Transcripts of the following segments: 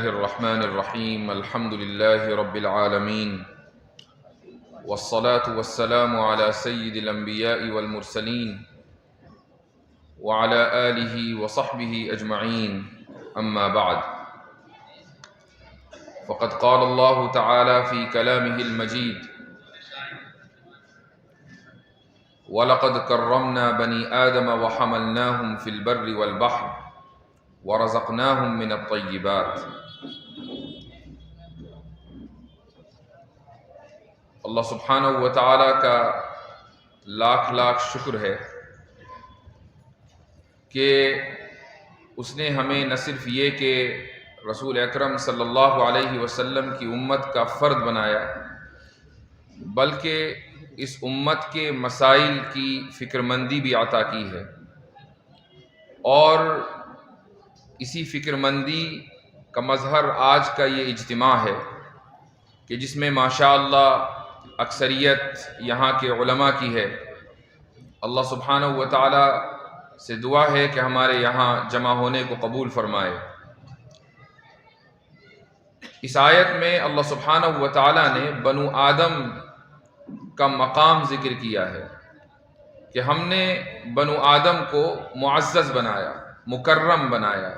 الله الرحمن الرحيم الحمد لله رب العالمين والصلاة والسلام على سيد الأنبياء والمرسلين وعلى آله وصحبه أجمعين أما بعد فقد قال الله تعالى في كلامه المجيد وَلَقَدْ كَرَّمْنَا بَنِي آدَمَ وَحَمَلْنَاهُمْ فِي الْبَرِّ وَالْبَحْرِ وَرَزَقْنَاهُمْ مِنَ الطَّيِّبَاتِ۔ اللہ سبحانہ و تعالیٰ کا لاکھ لاکھ شکر ہے کہ اس نے ہمیں نہ صرف یہ کہ رسول اکرم صلی اللہ علیہ وسلم کی امت کا فرد بنایا، بلکہ اس امت کے مسائل کی فکر مندی بھی عطا کی ہے، اور اسی فکر مندی کا مظہر آج کا یہ اجتماع ہے کہ جس میں ماشاءاللہ اکثریت یہاں کے علماء کی ہے۔ اللہ سبحانہ و تعالی سے دعا ہے کہ ہمارے یہاں جمع ہونے کو قبول فرمائے۔ اس آیت میں اللہ سبحانہ و تعالی نے بنو آدم کا مقام ذکر کیا ہے کہ ہم نے بنو آدم کو معزز بنایا، مکرم بنایا،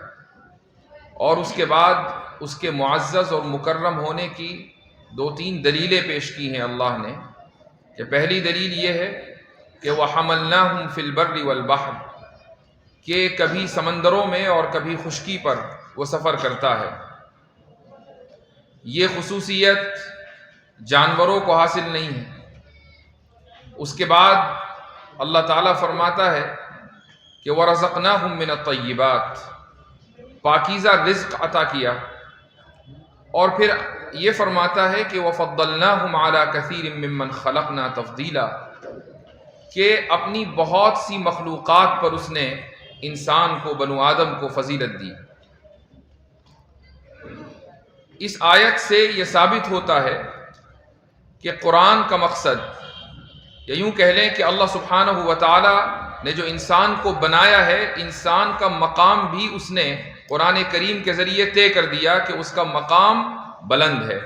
اور اس کے بعد اس کے معزز اور مکرم ہونے کی دو تین دلیلیں پیش کی ہیں اللہ نے، کہ پہلی دلیل یہ ہے کہ وَحَمَلْنَاهُمْ فِي الْبَرِّ وَالْبَحْرِ، کہ کبھی سمندروں میں اور کبھی خشکی پر وہ سفر کرتا ہے۔ یہ خصوصیت جانوروں کو حاصل نہیں ہے۔ اس کے بعد اللہ تعالیٰ فرماتا ہے کہ وَرَزَقْنَاهُمْ مِنَ الطَّيِّبَاتِ، پاکیزہ رزق عطا کیا، اور پھر یہ فرماتا ہے کہ وَفَضَّلْنَاهُمْ عَلَى كَثِيرٍ مِّمَّنْ خَلَقْنَا تَفْضِيلًا، کہ اپنی بہت سی مخلوقات پر اس نے انسان کو، بنو آدم کو فضیلت دی۔ اس آیت سے یہ ثابت ہوتا ہے کہ قرآن کا مقصد، یا یوں کہہ لیں کہ اللہ سبحانہ و تعالی نے جو انسان کو بنایا ہے، انسان کا مقام بھی اس نے قرآن کریم کے ذریعے طے کر دیا کہ اس کا مقام بلند ہے۔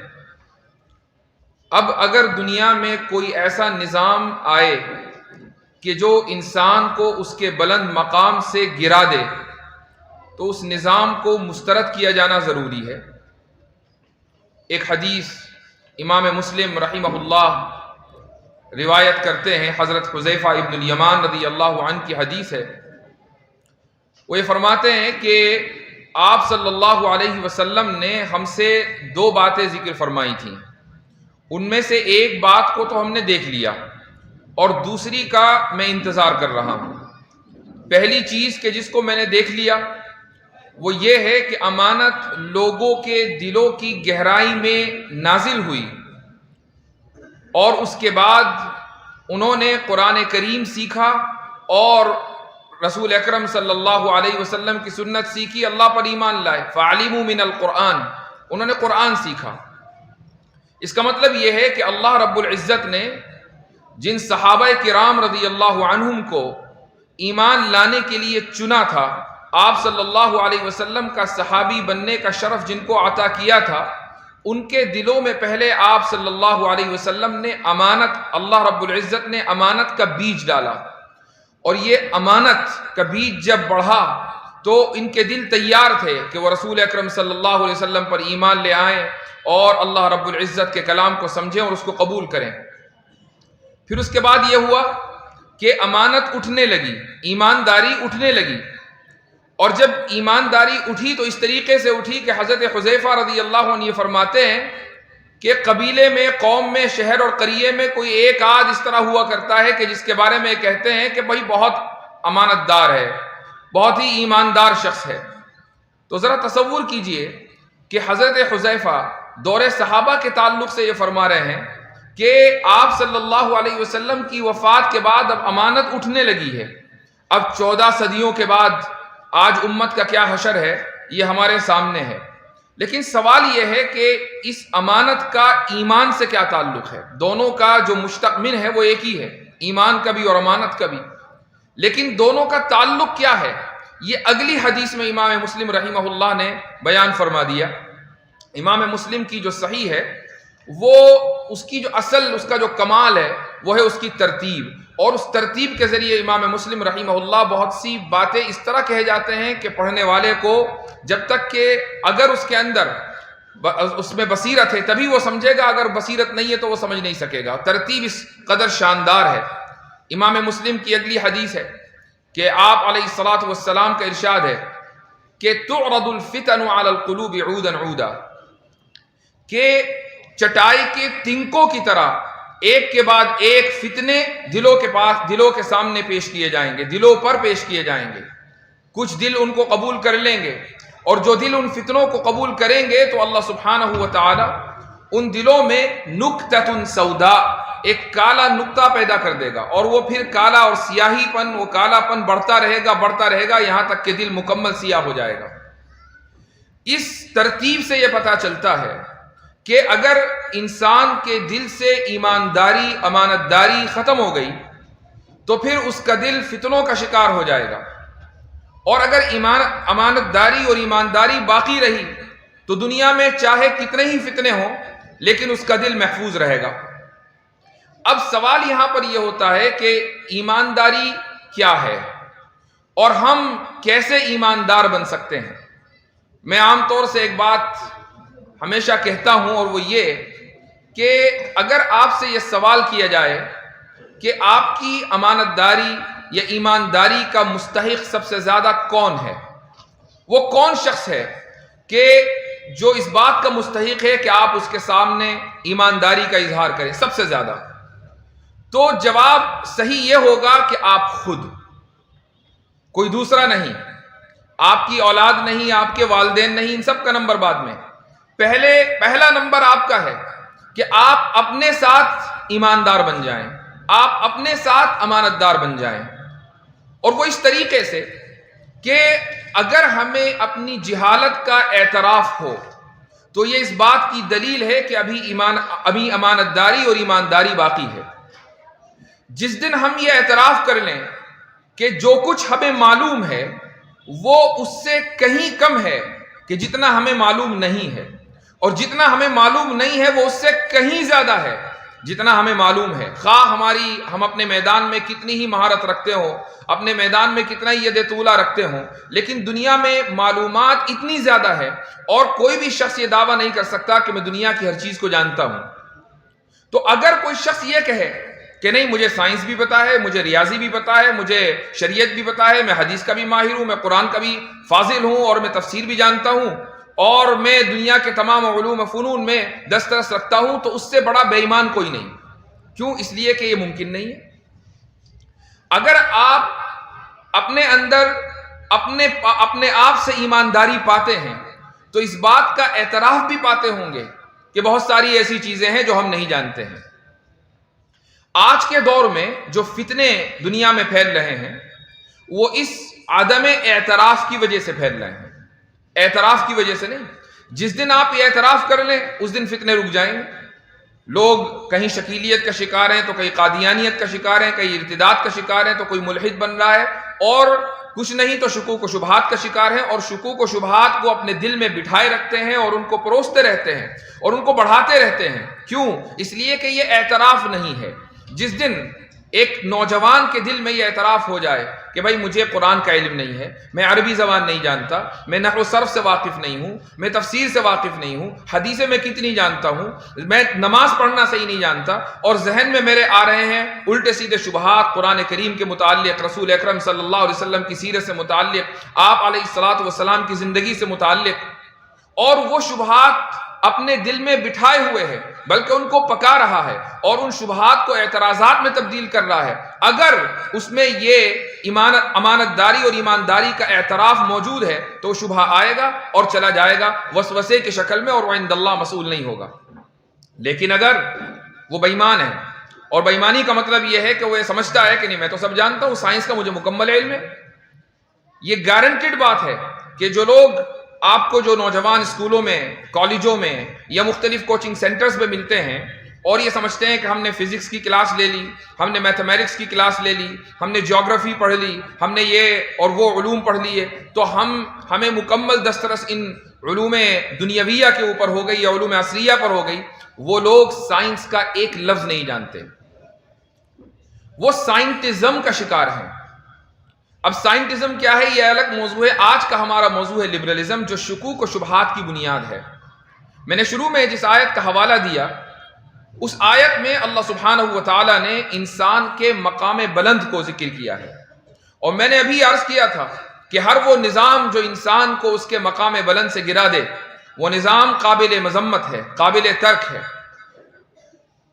اب اگر دنیا میں کوئی ایسا نظام آئے کہ جو انسان کو اس کے بلند مقام سے گرا دے، تو اس نظام کو مسترد کیا جانا ضروری ہے۔ ایک حدیث امام مسلم رحمہ اللہ روایت کرتے ہیں، حضرت حذیفہ ابن الیمان رضی اللہ عنہ کی حدیث ہے۔ وہ یہ فرماتے ہیں کہ آپ صلی اللہ علیہ وسلم نے ہم سے دو باتیں ذکر فرمائی تھیں، ان میں سے ایک بات کو تو ہم نے دیکھ لیا اور دوسری کا میں انتظار کر رہا ہوں۔ پہلی چیز کہ جس کو میں نے دیکھ لیا وہ یہ ہے کہ امانت لوگوں کے دلوں کی گہرائی میں نازل ہوئی، اور اس کے بعد انہوں نے قرآن کریم سیکھا اور رسول اکرم صلی اللہ علیہ وسلم کی سنت سیکھی، اللہ پر ایمان لائے۔ فَعَلِمُوا مِنَ الْقُرْآنِ، انہوں نے قرآن سیکھا۔ اس کا مطلب یہ ہے کہ اللہ رب العزت نے جن صحابہ کرام رضی اللہ عنہم کو ایمان لانے کے لیے چنا تھا، آپ صلی اللہ علیہ وسلم کا صحابی بننے کا شرف جن کو عطا کیا تھا، ان کے دلوں میں پہلے آپ صلی اللہ علیہ وسلم نے امانت، اللہ رب العزت نے امانت کا بیج ڈالا، اور یہ امانت کا بیج جب بڑھا تو ان کے دل تیار تھے کہ وہ رسول اکرم صلی اللہ علیہ وسلم پر ایمان لے آئیں اور اللہ رب العزت کے کلام کو سمجھیں اور اس کو قبول کریں۔ پھر اس کے بعد یہ ہوا کہ امانت اٹھنے لگی، ایمانداری اٹھنے لگی، اور جب ایمانداری اٹھی تو اس طریقے سے اٹھی کہ حضرت حذیفہ رضی اللہ عنہ یہ فرماتے ہیں کہ قبیلے میں، قوم میں، شہر اور قریے میں کوئی ایک آدھ اس طرح ہوا کرتا ہے کہ جس کے بارے میں کہتے ہیں کہ بھائی بہت امانت دار ہے، بہت ہی ایماندار شخص ہے۔ تو ذرا تصور کیجئے کہ حضرت حذیفہ دور صحابہ کے تعلق سے یہ فرما رہے ہیں کہ آپ صلی اللہ علیہ وسلم کی وفات کے بعد اب امانت اٹھنے لگی ہے۔ اب 14 صدیوں کے بعد آج امت کا کیا حشر ہے یہ ہمارے سامنے ہے، لیکن سوال یہ ہے کہ اس امانت کا ایمان سے کیا تعلق ہے؟ دونوں کا جو مشتق ہے وہ ایک ہی ہے، ایمان کا بھی اور امانت کا بھی، لیکن دونوں کا تعلق کیا ہے یہ اگلی حدیث میں امام مسلم رحمہ اللہ نے بیان فرما دیا۔ امام مسلم کی جو صحیح ہے وہ اس کی جو اصل، اس کا جو کمال ہے وہ ہے اس کی ترتیب، اور اس ترتیب کے ذریعے امام مسلم رحمہ اللہ بہت سی باتیں اس طرح کہے جاتے ہیں کہ پڑھنے والے کو جب تک کہ اگر اس کے اندر اس میں بصیرت ہے تبھی وہ سمجھے گا، اگر بصیرت نہیں ہے تو وہ سمجھ نہیں سکے گا۔ ترتیب اس قدر شاندار ہے۔ امام مسلم کی اگلی حدیث ہے کہ آپ علیہ الصلوۃ والسلام کا ارشاد ہے کہ تعرض الفتن علی القلوب عودا عودا، کہ چٹائی کے تنکوں کی طرح ایک کے بعد ایک فتنے دلوں کے سامنے پیش کیے جائیں گے، دلوں پر پیش کیے جائیں گے۔ کچھ دل ان کو قبول کر لیں گے، اور جو دل ان فتنوں کو قبول کریں گے تو اللہ سبحانہ و تعالی ان دلوں میں نکتۃ سودا، ایک کالا نقطہ پیدا کر دے گا، اور وہ پھر کالا اور سیاہی پن، وہ کالا پن بڑھتا رہے گا یہاں تک کہ دل مکمل سیاہ ہو جائے گا۔ اس ترتیب سے یہ پتہ چلتا ہے کہ اگر انسان کے دل سے ایمانداری، امانت داری ختم ہو گئی تو پھر اس کا دل فتنوں کا شکار ہو جائے گا، اور اگر امانت داری اور ایمانداری باقی رہی تو دنیا میں چاہے کتنے ہی فتنے ہوں لیکن اس کا دل محفوظ رہے گا۔ اب سوال یہاں پر یہ ہوتا ہے کہ ایمانداری کیا ہے اور ہم کیسے ایماندار بن سکتے ہیں؟ میں عام طور سے ایک بات ہمیشہ کہتا ہوں، اور وہ یہ کہ اگر آپ سے یہ سوال کیا جائے کہ آپ کی امانت داری یا ایمانداری کا مستحق سب سے زیادہ کون ہے، وہ کون شخص ہے کہ جو اس بات کا مستحق ہے کہ آپ اس کے سامنے ایمانداری کا اظہار کریں سب سے زیادہ، تو جواب صحیح یہ ہوگا کہ آپ خود، کوئی دوسرا نہیں، آپ کی اولاد نہیں، آپ کے والدین نہیں، ان سب کا نمبر بعد میں، پہلا نمبر آپ کا ہے کہ آپ اپنے ساتھ ایماندار بن جائیں، آپ اپنے ساتھ امانت دار بن جائیں، اور وہ اس طریقے سے کہ اگر ہمیں اپنی جہالت کا اعتراف ہو تو یہ اس بات کی دلیل ہے کہ ابھی امانت داری اور ایمانداری باقی ہے۔ جس دن ہم یہ اعتراف کر لیں کہ جو کچھ ہمیں معلوم ہے وہ اس سے کہیں کم ہے کہ جتنا ہمیں معلوم نہیں ہے، اور جتنا ہمیں معلوم نہیں ہے وہ اس سے کہیں زیادہ ہے جتنا ہمیں معلوم ہے، خواہ ہم اپنے میدان میں کتنی ہی مہارت رکھتے ہوں، اپنے میدان میں کتنا ہی ید طولہ رکھتے ہوں، لیکن دنیا میں معلومات اتنی زیادہ ہے اور کوئی بھی شخص یہ دعویٰ نہیں کر سکتا کہ میں دنیا کی ہر چیز کو جانتا ہوں۔ تو اگر کوئی شخص یہ کہے کہ نہیں مجھے سائنس بھی پتا ہے، مجھے ریاضی بھی پتا ہے، مجھے شریعت بھی پتا ہے، میں حدیث کا بھی ماہر ہوں، میں قرآن کا بھی فاضل ہوں، اور میں تفسیر بھی جانتا ہوں، اور میں دنیا کے تمام علوم و فنون میں دسترس رکھتا ہوں، تو اس سے بڑا بے ایمان کوئی نہیں۔ کیوں؟ اس لیے کہ یہ ممکن نہیں ہے۔ اگر آپ اپنے اندر اپنے آپ سے ایمانداری پاتے ہیں تو اس بات کا اعتراف بھی پاتے ہوں گے کہ بہت ساری ایسی چیزیں ہیں جو ہم نہیں جانتے ہیں۔ آج کے دور میں جو فتنے دنیا میں پھیل رہے ہیں وہ اس عدم اعتراف کی وجہ سے پھیل رہے ہیں، اعتراف کی وجہ سے نہیں۔ جس دن آپ یہ اعتراف کر لیں اس دن فتنے رک جائیں گے۔ لوگ کہیں شکیلیت کا شکار ہیں تو کہیں قادیانیت کا شکار ہیں، کہیں ارتداد کا شکار ہیں، تو کوئی ملحد بن رہا ہے، اور کچھ نہیں تو شکوک و شبہات کا شکار ہیں، اور شکوک و شبہات کو اپنے دل میں بٹھائے رکھتے ہیں اور ان کو پروستے رہتے ہیں اور ان کو بڑھاتے رہتے ہیں۔ کیوں؟ اس لیے کہ یہ اعتراف نہیں ہے۔ جس دن ایک نوجوان کے دل میں یہ اعتراف ہو جائے کہ بھائی مجھے قرآن کا علم نہیں ہے، میں عربی زبان نہیں جانتا، میں نحو و صرف سے واقف نہیں ہوں، میں تفسیر سے واقف نہیں ہوں، حدیثیں میں کتنی جانتا ہوں، میں نماز پڑھنا صحیح نہیں جانتا، اور ذہن میں میرے آ رہے ہیں الٹے سیدھے شبہات قرآن کریم کے متعلق، رسول اکرم صلی اللہ علیہ وسلم کی سیرت سے متعلق، آپ علیہ الصلوۃ والسلام کی زندگی سے متعلق، اور وہ شبہات اپنے دل میں بٹھائے ہوئے ہے، بلکہ ان کو پکا رہا ہے اور ان شبہات کو اعتراضات میں تبدیل کر رہا ہے۔ اگر اس میں یہ امانت داری اور ایمانداری کا اعتراف موجود ہے تو شبہ آئے گا اور چلا جائے گا وسوسے کی شکل میں، اور وہ عند اللہ مسئول نہیں ہوگا۔ لیکن اگر وہ بے ایمان ہے، اور بے ایمانی کا مطلب یہ ہے کہ وہ یہ سمجھتا ہے کہ نہیں میں تو سب جانتا ہوں، سائنس کا مجھے مکمل علم ہے، یہ گارنٹیڈ بات ہے کہ جو لوگ آپ کو جو نوجوان اسکولوں میں، کالجوں میں یا مختلف کوچنگ سینٹرز میں ملتے ہیں، اور یہ سمجھتے ہیں کہ ہم نے فزکس کی کلاس لے لی، ہم نے میتھمیٹکس کی کلاس لے لی، ہم نے جیوگرافی پڑھ لی، ہم نے یہ اور وہ علوم پڑھ لیے، تو ہمیں مکمل دسترس ان علوم دنیاویہ کے اوپر ہو گئی یا علوم عصریہ پر ہو گئی۔ وہ لوگ سائنس کا ایک لفظ نہیں جانتے، وہ سائنٹزم کا شکار ہیں۔ اب سائنٹزم کیا ہے یہ الگ موضوع ہے۔ آج کا ہمارا موضوع ہے لبرلزم، جو شکوک و شبہات کی بنیاد ہے۔ میں نے شروع میں جس آیت کا حوالہ دیا، اس آیت میں اللہ سبحانہ و تعالی نے انسان کے مقام بلند کو ذکر کیا ہے، اور میں نے ابھی عرض کیا تھا کہ ہر وہ نظام جو انسان کو اس کے مقام بلند سے گرا دے، وہ نظام قابل مذمت ہے، قابل ترک ہے۔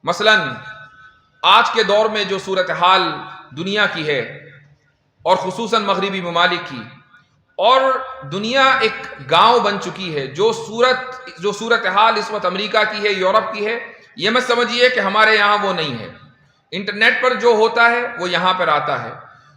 مثلا آج کے دور میں جو صورتحال دنیا کی ہے، اور خصوصاً مغربی ممالک کی، اور دنیا ایک گاؤں بن چکی ہے، جو صورتحال اس وقت امریکہ کی ہے، یورپ کی ہے، یہ مت سمجھیے کہ ہمارے یہاں وہ نہیں ہے۔ انٹرنیٹ پر جو ہوتا ہے وہ یہاں پر آتا ہے،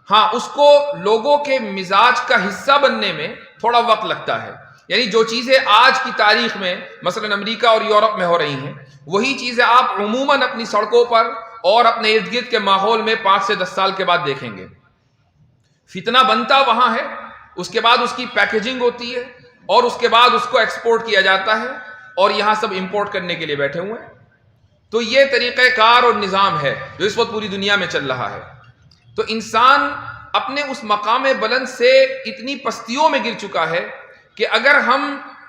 ہاں اس کو لوگوں کے مزاج کا حصہ بننے میں تھوڑا وقت لگتا ہے۔ یعنی جو چیزیں آج کی تاریخ میں مثلا امریکہ اور یورپ میں ہو رہی ہیں، وہی چیزیں آپ عموماً اپنی سڑکوں پر اور اپنے ارد گرد کے ماحول میں 5 سے 10 سال کے بعد دیکھیں گے۔ فتنہ بنتا وہاں ہے، اس کے بعد اس کی پیکیجنگ ہوتی ہے، اور اس کے بعد اس کو ایکسپورٹ کیا جاتا ہے، اور یہاں سب امپورٹ کرنے کے لیے بیٹھے ہوئے ہیں۔ تو یہ طریقہ کار اور نظام ہے جو اس وقت پوری دنیا میں چل رہا ہے۔ تو انسان اپنے اس مقام بلند سے اتنی پستیوں میں گر چکا ہے کہ اگر ہم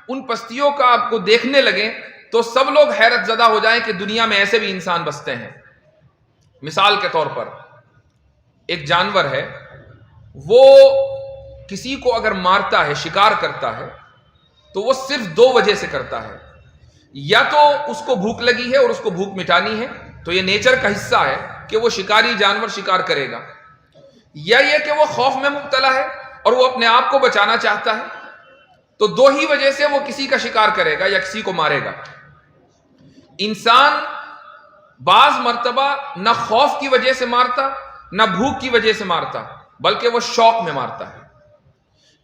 ان پستیوں کا آپ کو دیکھنے لگیں تو سب لوگ حیرت زدہ ہو جائیں کہ دنیا میں ایسے بھی انسان بستے ہیں۔ مثال کے طور پر ایک جانور ہے، وہ کسی کو اگر مارتا ہے، شکار کرتا ہے، تو وہ صرف 2 وجہ سے کرتا ہے۔ یا تو اس کو بھوک لگی ہے اور اس کو بھوک مٹانی ہے، تو یہ نیچر کا حصہ ہے کہ وہ شکاری جانور شکار کرے گا، یا یہ کہ وہ خوف میں مبتلا ہے اور وہ اپنے آپ کو بچانا چاہتا ہے، تو 2 ہی وجہ سے وہ کسی کا شکار کرے گا یا کسی کو مارے گا۔ انسان بعض مرتبہ نہ خوف کی وجہ سے مارتا، نہ بھوک کی وجہ سے مارتا، بلکہ وہ شوق میں مارتا ہے۔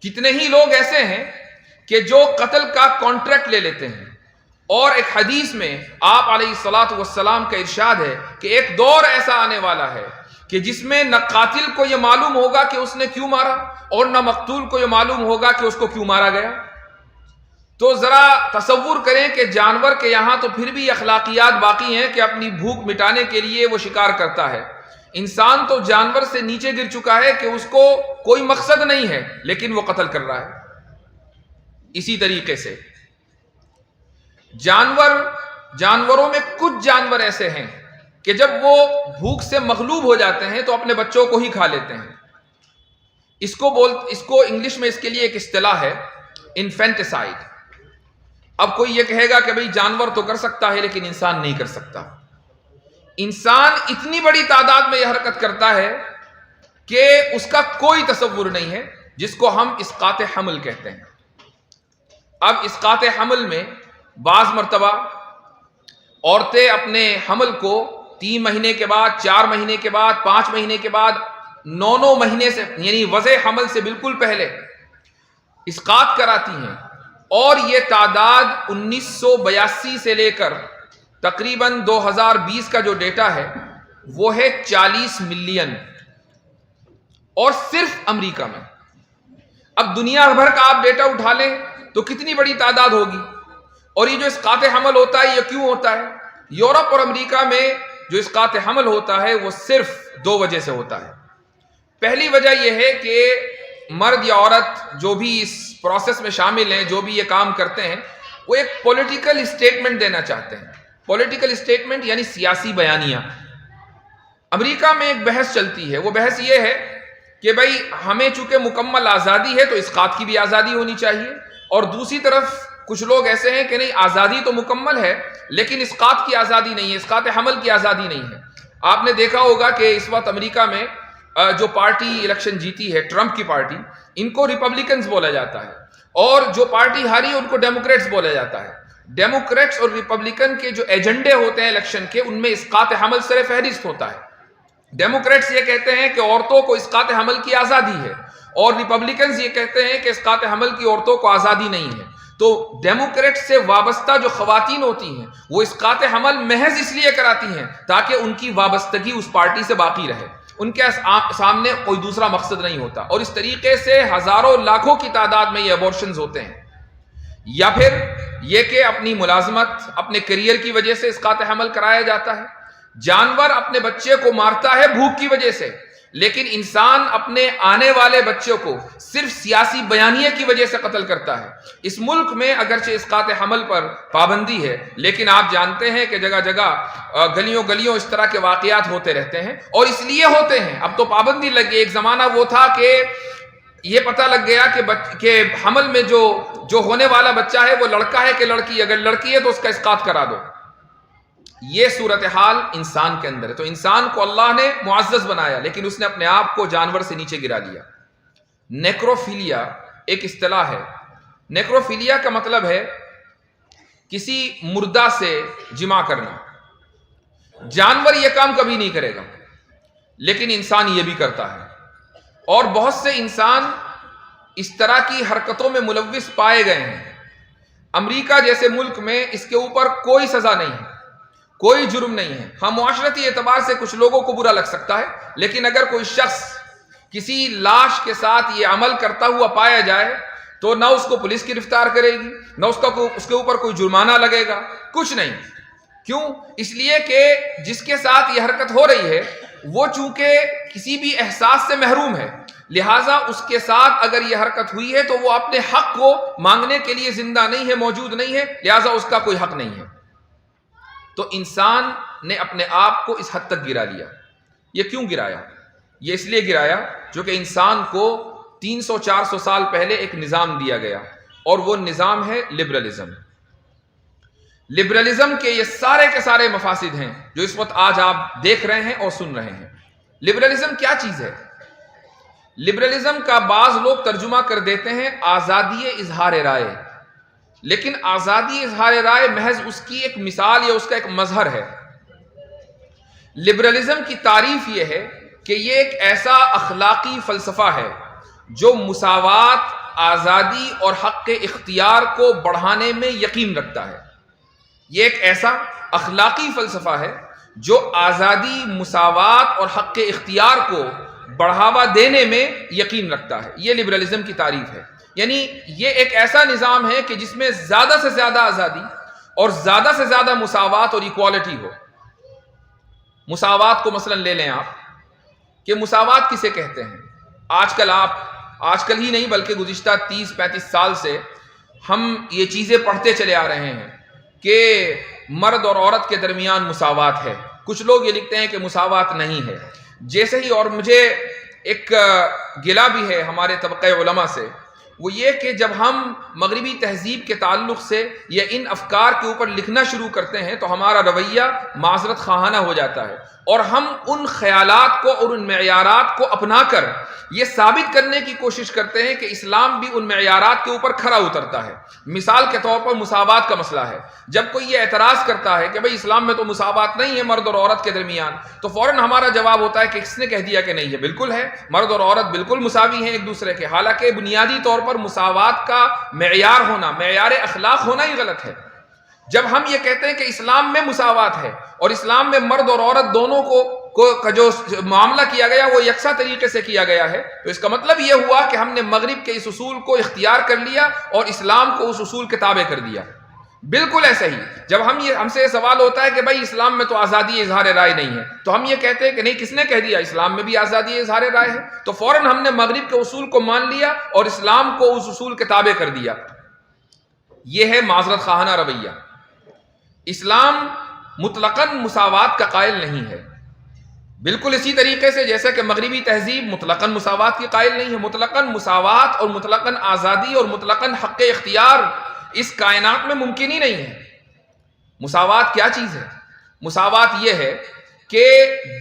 کتنے ہی لوگ ایسے ہیں کہ جو قتل کا کانٹریکٹ لے لیتے ہیں، اور ایک حدیث میں آپ علیہ الصلاۃ والسلام کا ارشاد ہے کہ ایک دور ایسا آنے والا ہے کہ جس میں نہ قاتل کو یہ معلوم ہوگا کہ اس نے کیوں مارا، اور نہ مقتول کو یہ معلوم ہوگا کہ اس کو کیوں مارا گیا۔ تو ذرا تصور کریں کہ جانور کے یہاں تو پھر بھی اخلاقیات باقی ہیں کہ اپنی بھوک مٹانے کے لیے وہ شکار کرتا ہے۔ انسان تو جانور سے نیچے گر چکا ہے کہ اس کو کوئی مقصد نہیں ہے لیکن وہ قتل کر رہا ہے۔ اسی طریقے سے جانوروں میں کچھ جانور ایسے ہیں کہ جب وہ بھوک سے مغلوب ہو جاتے ہیں تو اپنے بچوں کو ہی کھا لیتے ہیں۔ اس کو انگلش میں اس کے لیے ایک اصطلاح ہے، انفینٹیسائیڈ۔ اب کوئی یہ کہے گا کہ بھئی جانور تو کر سکتا ہے لیکن انسان نہیں کر سکتا۔ انسان اتنی بڑی تعداد میں یہ حرکت کرتا ہے کہ اس کا کوئی تصور نہیں ہے، جس کو ہم اسقاط حمل کہتے ہیں۔ اب اسقاط حمل میں بعض مرتبہ عورتیں اپنے حمل کو 3 مہینے کے بعد، 4 مہینے کے بعد، 5 مہینے کے بعد، 9 مہینے سے یعنی وضع حمل سے بالکل پہلے اسقاط کراتی ہیں، اور یہ تعداد 1982 سے لے کر تقریباً 2020 کا جو ڈیٹا ہے وہ ہے 40 ملین، اور صرف امریکہ میں۔ اب دنیا بھر کا آپ ڈیٹا اٹھا لیں تو کتنی بڑی تعداد ہوگی۔ اور یہ جو اسقاط حمل ہوتا ہے یہ کیوں ہوتا ہے؟ یورپ اور امریکہ میں جو اسقاط حمل ہوتا ہے وہ صرف 2 وجہ سے ہوتا ہے۔ پہلی وجہ یہ ہے کہ مرد یا عورت جو بھی اس پروسیس میں شامل ہیں، جو بھی یہ کام کرتے ہیں، وہ ایک پولیٹیکل اسٹیٹمنٹ دینا چاہتے ہیں۔ پولیٹیکل اسٹیٹمنٹ یعنی سیاسی بیانیہ۔ امریکہ میں ایک بحث چلتی ہے، وہ بحث یہ ہے کہ بھائی ہمیں چونکہ مکمل آزادی ہے تو اسقاط کی بھی آزادی ہونی چاہیے، اور دوسری طرف کچھ لوگ ایسے ہیں کہ نہیں، آزادی تو مکمل ہے لیکن اسقاط کی آزادی نہیں ہے، اسقاط حمل کی آزادی نہیں ہے۔ آپ نے دیکھا ہوگا کہ اس وقت امریکہ میں جو پارٹی الیکشن جیتی ہے، ٹرمپ کی پارٹی، ان کو ریپبلکنز بولا جاتا ہے، اور جو پارٹی ہاری ان کو ڈیموکریٹس بولا جاتا ہے۔ ڈیموکریٹس اور ریپبلکن کے جو ایجنڈے ہوتے ہیں الیکشن کے، ان میں اسقاط حمل سر فہرست ہوتا ہے۔ ڈیموکریٹس یہ کہتے ہیں کہ عورتوں کو اسقاط حمل کی آزادی ہے، اور ریپبلکنز یہ کہتے ہیں کہ اسقاط حمل کی عورتوں کو آزادی نہیں ہے۔ تو ڈیموکریٹ سے وابستہ جو خواتین ہوتی ہیں وہ اسقاط حمل محض اس لیے کراتی ہیں تاکہ ان کی وابستگی اس پارٹی سے باقی رہے، ان کے سامنے کوئی دوسرا مقصد نہیں ہوتا، اور اس طریقے سے ہزاروں لاکھوں کی تعداد میں یہ ابورشنز ہوتے ہیں۔ یا پھر یہ کہ اپنی ملازمت، اپنے کیریئر کی وجہ سے اسقاط حمل کرایا جاتا ہے۔ جانور اپنے بچے کو مارتا ہے بھوک کی وجہ سے، لیکن انسان اپنے آنے والے بچوں کو صرف سیاسی بیانیے کی وجہ سے قتل کرتا ہے۔ اس ملک میں اگرچہ اسقاط حمل پر پابندی ہے، لیکن آپ جانتے ہیں کہ جگہ جگہ گلیوں گلیوں اس طرح کے واقعات ہوتے رہتے ہیں، اور اس لیے ہوتے ہیں، اب تو پابندی لگ گئی۔ ایک زمانہ وہ تھا کہ یہ پتہ لگ گیا کہ حمل میں جو ہونے والا بچہ ہے وہ لڑکا ہے کہ لڑکی، اگر لڑکی ہے تو اس کا اسقاط کرا دو۔ یہ صورتحال انسان کے اندر ہے۔ تو انسان کو اللہ نے معزز بنایا، لیکن اس نے اپنے آپ کو جانور سے نیچے گرا لیا۔ نیکروفیلیا ایک اصطلاح ہے۔ نیکروفیلیا کا مطلب ہے کسی مردہ سے جمع کرنا۔ جانور یہ کام کبھی نہیں کرے گا، لیکن انسان یہ بھی کرتا ہے، اور بہت سے انسان اس طرح کی حرکتوں میں ملوث پائے گئے ہیں۔ امریکہ جیسے ملک میں اس کے اوپر کوئی سزا نہیں ہے، کوئی جرم نہیں ہے۔ ہاں، معاشرتی اعتبار سے کچھ لوگوں کو برا لگ سکتا ہے، لیکن اگر کوئی شخص کسی لاش کے ساتھ یہ عمل کرتا ہوا پایا جائے تو نہ اس کو پولیس گرفتار کرے گی، نہ اس کے اوپر کوئی جرمانہ لگے گا، کچھ نہیں۔ کیوں؟ اس لیے کہ جس کے ساتھ یہ حرکت ہو رہی ہے وہ چونکہ کسی بھی احساس سے محروم ہے، لہٰذا اس کے ساتھ اگر یہ حرکت ہوئی ہے تو وہ اپنے حق کو مانگنے کے لیے زندہ نہیں ہے، موجود نہیں ہے، لہٰذا اس کا کوئی حق نہیں ہے۔ تو انسان نے اپنے آپ کو اس حد تک گرا لیا۔ یہ کیوں گرایا؟ یہ اس لیے گرایا جو کہ انسان کو 300-400 سال پہلے ایک نظام دیا گیا، اور وہ نظام ہے لبرلزم۔ لبرلزم کے یہ سارے کے سارے مفاسد ہیں جو اس وقت آج آپ دیکھ رہے ہیں اور سن رہے ہیں۔ لبرلزم کیا چیز ہے؟ لبرلزم کا بعض لوگ ترجمہ کر دیتے ہیں آزادی اظہار رائے، لیکن آزادی اظہار رائے محض اس کی ایک مثال یا اس کا ایک مظہر ہے۔ لبرلزم کی تعریف یہ ہے کہ یہ ایک ایسا اخلاقی فلسفہ ہے جو مساوات، آزادی اور حق اختیار کو بڑھانے میں یقین رکھتا ہے۔ یہ ایک ایسا اخلاقی فلسفہ ہے جو آزادی، مساوات اور حق اختیار کو بڑھاوا دینے میں یقین رکھتا ہے۔ یہ لبرلزم کی تعریف ہے۔ یعنی یہ ایک ایسا نظام ہے کہ جس میں زیادہ سے زیادہ آزادی اور زیادہ سے زیادہ مساوات اور ایکوالٹی ہو۔ مساوات کو مثلا لے لیں آپ کہ مساوات کسے کہتے ہیں؟ آج کل ہی نہیں بلکہ گزشتہ 30-35 سال سے ہم یہ چیزیں پڑھتے چلے آ رہے ہیں کہ مرد اور عورت کے درمیان مساوات ہے۔ کچھ لوگ یہ لکھتے ہیں کہ مساوات نہیں ہے جیسے ہی، اور مجھے ایک گلہ بھی ہے ہمارے طبقہ علماء سے، وہ یہ کہ جب ہم مغربی تہذیب کے تعلق سے یا ان افکار کے اوپر لکھنا شروع کرتے ہیں تو ہمارا رویہ معذرت خواہانہ ہو جاتا ہے، اور ہم ان خیالات کو اور ان معیارات کو اپنا کر یہ ثابت کرنے کی کوشش کرتے ہیں کہ اسلام بھی ان معیارات کے اوپر کھرا اترتا ہے۔ مثال کے طور پر مساوات کا مسئلہ ہے۔ جب کوئی یہ اعتراض کرتا ہے کہ بھئی اسلام میں تو مساوات نہیں ہے مرد اور عورت کے درمیان، تو فوراً ہمارا جواب ہوتا ہے کہ کس نے کہہ دیا کہ نہیں ہے؟ بالکل ہے، مرد اور عورت بالکل مساوی ہیں ایک دوسرے کے، حالانکہ بنیادی طور پر مساوات کا معیار ہونا، معیار اخلاق ہونا ہی غلط ہے۔ جب ہم یہ کہتے ہیں کہ اسلام میں مساوات ہے اور اسلام میں مرد اور عورت دونوں کا جو معاملہ کیا گیا وہ یکساں طریقے سے کیا گیا ہے، تو اس کا مطلب یہ ہوا کہ ہم نے مغرب کے اس اصول کو اختیار کر لیا اور اسلام کو اس اصول کے تابع کر دیا۔ بالکل ایسا ہی جب ہم سے یہ سوال ہوتا ہے کہ بھائی اسلام میں تو آزادی اظہار رائے نہیں ہے، تو ہم یہ کہتے ہیں کہ نہیں، کس نے کہہ دیا؟ اسلام میں بھی آزادی اظہار رائے ہے۔ تو فوراً ہم نے مغرب کے اصول کو مان لیا اور اسلام کو اس اصول کے تابع کر دیا۔ یہ ہے معذرت خواہانہ رویہ۔ اسلام مطلقاً مساوات کا قائل نہیں ہے، بالکل اسی طریقے سے جیسا کہ مغربی تہذیب مطلقاً مساوات کی قائل نہیں ہے۔ مطلقاً مساوات اور مطلقاً آزادی اور مطلقاً حق اختیار اس کائنات میں ممکن ہی نہیں ہے۔ مساوات کیا چیز ہے؟ مساوات یہ ہے کہ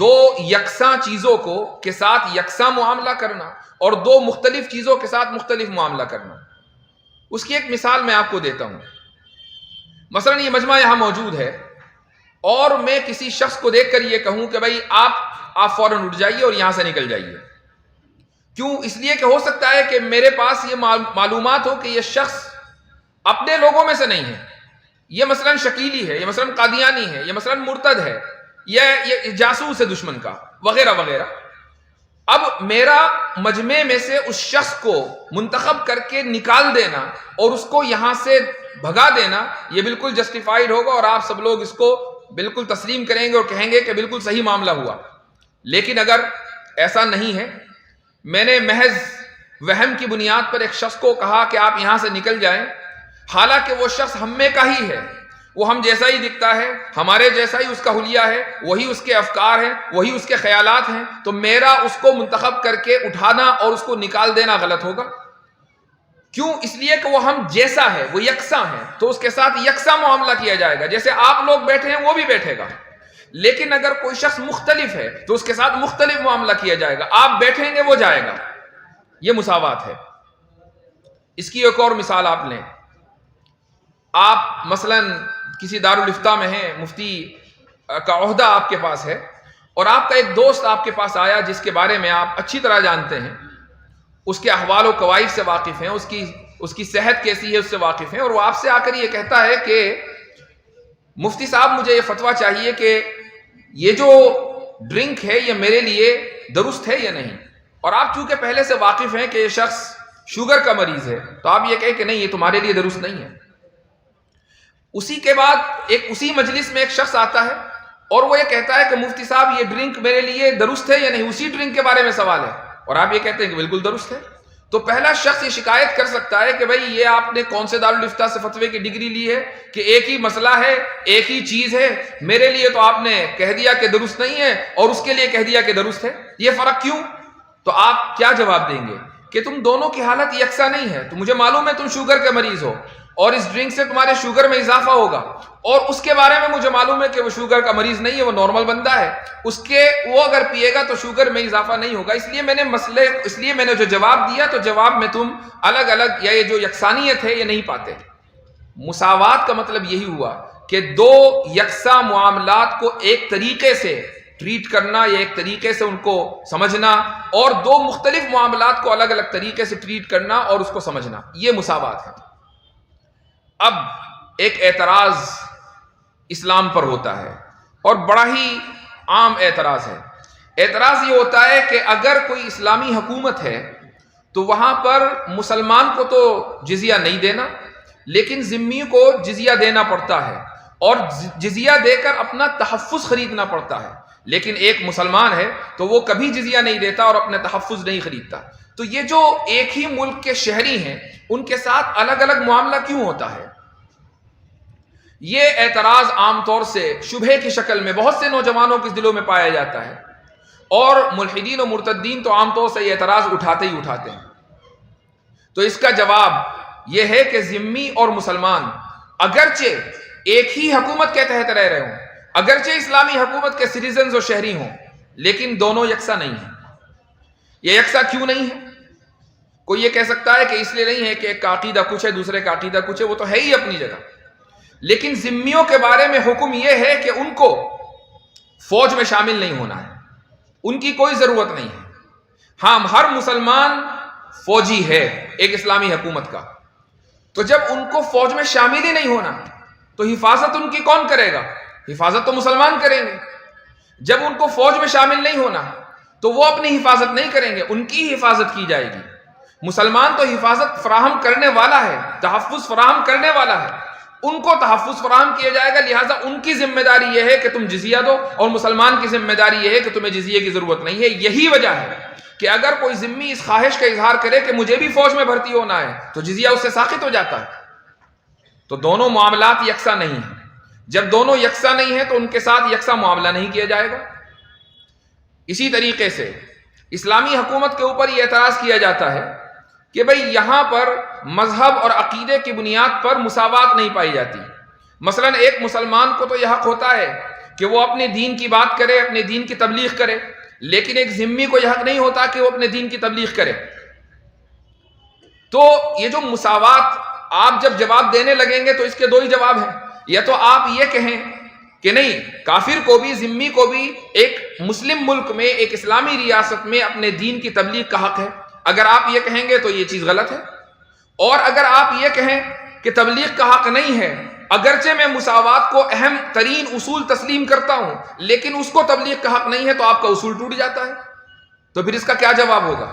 دو یکساں چیزوں کے ساتھ یکساں معاملہ کرنا اور دو مختلف چیزوں کے ساتھ مختلف معاملہ کرنا۔ اس کی ایک مثال میں آپ کو دیتا ہوں۔ مثلا یہ مجمع یہاں موجود ہے اور میں کسی شخص کو دیکھ کر یہ کہوں کہ بھائی آپ فوراً اٹھ جائیے اور یہاں سے نکل جائیے۔ کیوں؟ اس لیے کہ ہو سکتا ہے کہ میرے پاس یہ معلومات ہو کہ یہ شخص اپنے لوگوں میں سے نہیں ہے، یہ مثلاً شکیلی ہے، یہ مثلاً قادیانی ہے، یہ مثلاً مرتد ہے، یہ جاسوس ہے دشمن کا، وغیرہ وغیرہ. اب میرا مجمع میں سے اس شخص کو منتخب کر کے نکال دینا اور اس کو یہاں سے بھگا دینا یہ بالکل جسٹیفائیڈ ہوگا اور آپ سب لوگ اس کو بالکل تسلیم کریں گے اور کہیں گے کہ بالکل صحیح معاملہ ہوا. لیکن اگر ایسا نہیں ہے، میں نے محض وہم کی بنیاد پر ایک شخص کو کہا کہ آپ یہاں سے نکل جائیں، حالانکہ وہ شخص ہم میں کا ہی ہے، وہ ہم جیسا ہی دکھتا ہے، ہمارے جیسا ہی اس کا حلیہ ہے، وہی اس کے افکار ہیں، وہی اس کے خیالات ہیں، تو میرا اس کو منتخب کر کے اٹھانا اور اس کو نکال دینا غلط ہوگا. کیوں؟ اس لیے کہ وہ ہم جیسا ہے، وہ یکساں ہے، تو اس کے ساتھ یکساں معاملہ کیا جائے گا. جیسے آپ لوگ بیٹھے ہیں وہ بھی بیٹھے گا. لیکن اگر کوئی شخص مختلف ہے تو اس کے ساتھ مختلف معاملہ کیا جائے گا. آپ بیٹھیں گے وہ جائے گا. یہ مساوات ہے. اس کی ایک اور مثال آپ لیں. آپ مثلا کسی دارالفتہ میں ہیں، مفتی کا عہدہ آپ کے پاس ہے، اور آپ کا ایک دوست آپ کے پاس آیا جس کے بارے میں آپ اچھی طرح جانتے ہیں، اس کے احوال و قوائف سے واقف ہیں، اس کی صحت کیسی ہے اس سے واقف ہیں، اور وہ آپ سے آ کر یہ کہتا ہے کہ مفتی صاحب مجھے یہ فتویٰ چاہیے کہ یہ جو ڈرنک ہے یہ میرے لیے درست ہے یا نہیں. اور آپ چونکہ پہلے سے واقف ہیں کہ یہ شخص شوگر کا مریض ہے، تو آپ یہ کہیں کہ نہیں یہ تمہارے لیے درست نہیں ہے. اسی کے بعد اسی مجلس میں ایک شخص آتا ہے اور وہ یہ کہتا ہے کہ مفتی صاحب یہ ڈرنک میرے لیے درست ہے یا نہیں، اسی ڈرنک کے بارے میں سوال ہے، اور آپ یہ کہتے ہیں کہ بالکل درست ہے. تو پہلا شخص یہ شکایت کر سکتا ہے کہ بھئی یہ آپ نے کون سے دارالفتہ سے فتوے کی ڈگری لی ہے کہ ایک ہی مسئلہ ہے، ایک ہی چیز ہے، میرے لیے تو آپ نے کہہ دیا کہ درست نہیں ہے اور اس کے لیے کہہ دیا کہ درست ہے، یہ فرق کیوں؟ تو آپ کیا جواب دیں گے کہ تم دونوں کی حالت یکساں نہیں ہے. تو مجھے معلوم ہے تم شوگر کے مریض ہو اور اس ڈرنک سے تمہارے شوگر میں اضافہ ہوگا، اور اس کے بارے میں مجھے معلوم ہے کہ وہ شوگر کا مریض نہیں ہے، وہ نارمل بندہ ہے، وہ اگر پیے گا تو شوگر میں اضافہ نہیں ہوگا. اس لیے میں نے جو جواب دیا تو جواب میں تم الگ الگ یا یہ جو یکسانیت ہے یہ نہیں پاتے. مساوات کا مطلب یہی ہوا کہ دو یکساں معاملات کو ایک طریقے سے ٹریٹ کرنا یا ایک طریقے سے ان کو سمجھنا، اور دو مختلف معاملات کو الگ الگ طریقے سے ٹریٹ کرنا اور اس کو سمجھنا، یہ مساوات ہے. اب ایک اعتراض اسلام پر ہوتا ہے اور بڑا ہی عام اعتراض ہے. اعتراض یہ ہوتا ہے کہ اگر کوئی اسلامی حکومت ہے تو وہاں پر مسلمان کو تو جزیہ نہیں دینا، لیکن ذمی کو جزیہ دینا پڑتا ہے اور جزیہ دے کر اپنا تحفظ خریدنا پڑتا ہے. لیکن ایک مسلمان ہے تو وہ کبھی جزیہ نہیں دیتا اور اپنے تحفظ نہیں خریدتا. تو یہ جو ایک ہی ملک کے شہری ہیں ان کے ساتھ الگ الگ معاملہ کیوں ہوتا ہے؟ یہ اعتراض عام طور سے شبہے کی شکل میں بہت سے نوجوانوں کے دلوں میں پایا جاتا ہے، اور ملحدین و مرتدین تو عام طور سے یہ اعتراض اٹھاتے ہی اٹھاتے ہیں. تو اس کا جواب یہ ہے کہ ذمی اور مسلمان اگرچہ ایک ہی حکومت کے تحت رہ رہے ہوں، اگرچہ اسلامی حکومت کے سٹیزنز اور شہری ہوں، لیکن دونوں یکساں نہیں ہیں. یہ یکساں کیوں نہیں ہے؟ کوئی یہ کہہ سکتا ہے کہ اس لیے نہیں ہے کہ ایک کا عقیدہ کچھ ہے دوسرے کا عقیدہ کچھ ہے، وہ تو ہے ہی اپنی جگہ. لیکن ذمیوں کے بارے میں حکم یہ ہے کہ ان کو فوج میں شامل نہیں ہونا ہے، ان کی کوئی ضرورت نہیں ہے. ہاں، ہر مسلمان فوجی ہے ایک اسلامی حکومت کا، تو جب ان کو فوج میں شامل ہی نہیں ہونا تو حفاظت ان کی کون کرے گا؟ حفاظت تو مسلمان کریں گے. جب ان کو فوج میں شامل نہیں ہونا تو وہ اپنی حفاظت نہیں کریں گے، ان کی حفاظت کی جائے گی. مسلمان تو حفاظت فراہم کرنے والا ہے، تحفظ فراہم کرنے والا ہے، ان کو تحفظ فراہم کیا جائے گا. لہٰذا ان کی ذمہ داری یہ ہے کہ تم جزیہ دو، اور مسلمان کی ذمہ داری یہ ہے کہ تمہیں جزیے کی ضرورت نہیں ہے. یہی وجہ ہے کہ اگر کوئی ذمی اس خواہش کا اظہار کرے کہ مجھے بھی فوج میں بھرتی ہونا ہے تو جزیہ اس سے ساقط ہو جاتا ہے. تو دونوں معاملات یکساں نہیں ہیں. جب دونوں یکساں نہیں ہیں تو ان کے ساتھ یکساں معاملہ نہیں کیا جائے گا. اسی طریقے سے اسلامی حکومت کے اوپر یہ اعتراض کیا جاتا ہے کہ بھئی یہاں پر مذہب اور عقیدے کی بنیاد پر مساوات نہیں پائی جاتی. مثلا ایک مسلمان کو تو یہ حق ہوتا ہے کہ وہ اپنے دین کی بات کرے، اپنے دین کی تبلیغ کرے، لیکن ایک ذمی کو یہ حق نہیں ہوتا کہ وہ اپنے دین کی تبلیغ کرے. تو یہ جو مساوات آپ جب جواب دینے لگیں گے تو اس کے دو ہی جواب ہیں. یا تو آپ یہ کہیں کہ نہیں، کافر کو بھی ذمی کو بھی ایک مسلم ملک میں، ایک اسلامی ریاست میں اپنے دین کی تبلیغ کا حق ہے. اگر آپ یہ کہیں گے تو یہ چیز غلط ہے. اور اگر آپ یہ کہیں کہ تبلیغ کا حق نہیں ہے، اگرچہ میں مساوات کو اہم ترین اصول تسلیم کرتا ہوں، لیکن اس کو تبلیغ کا حق نہیں ہے، تو آپ کا اصول ٹوٹ جاتا ہے۔ تو پھر اس کا کیا جواب ہوگا؟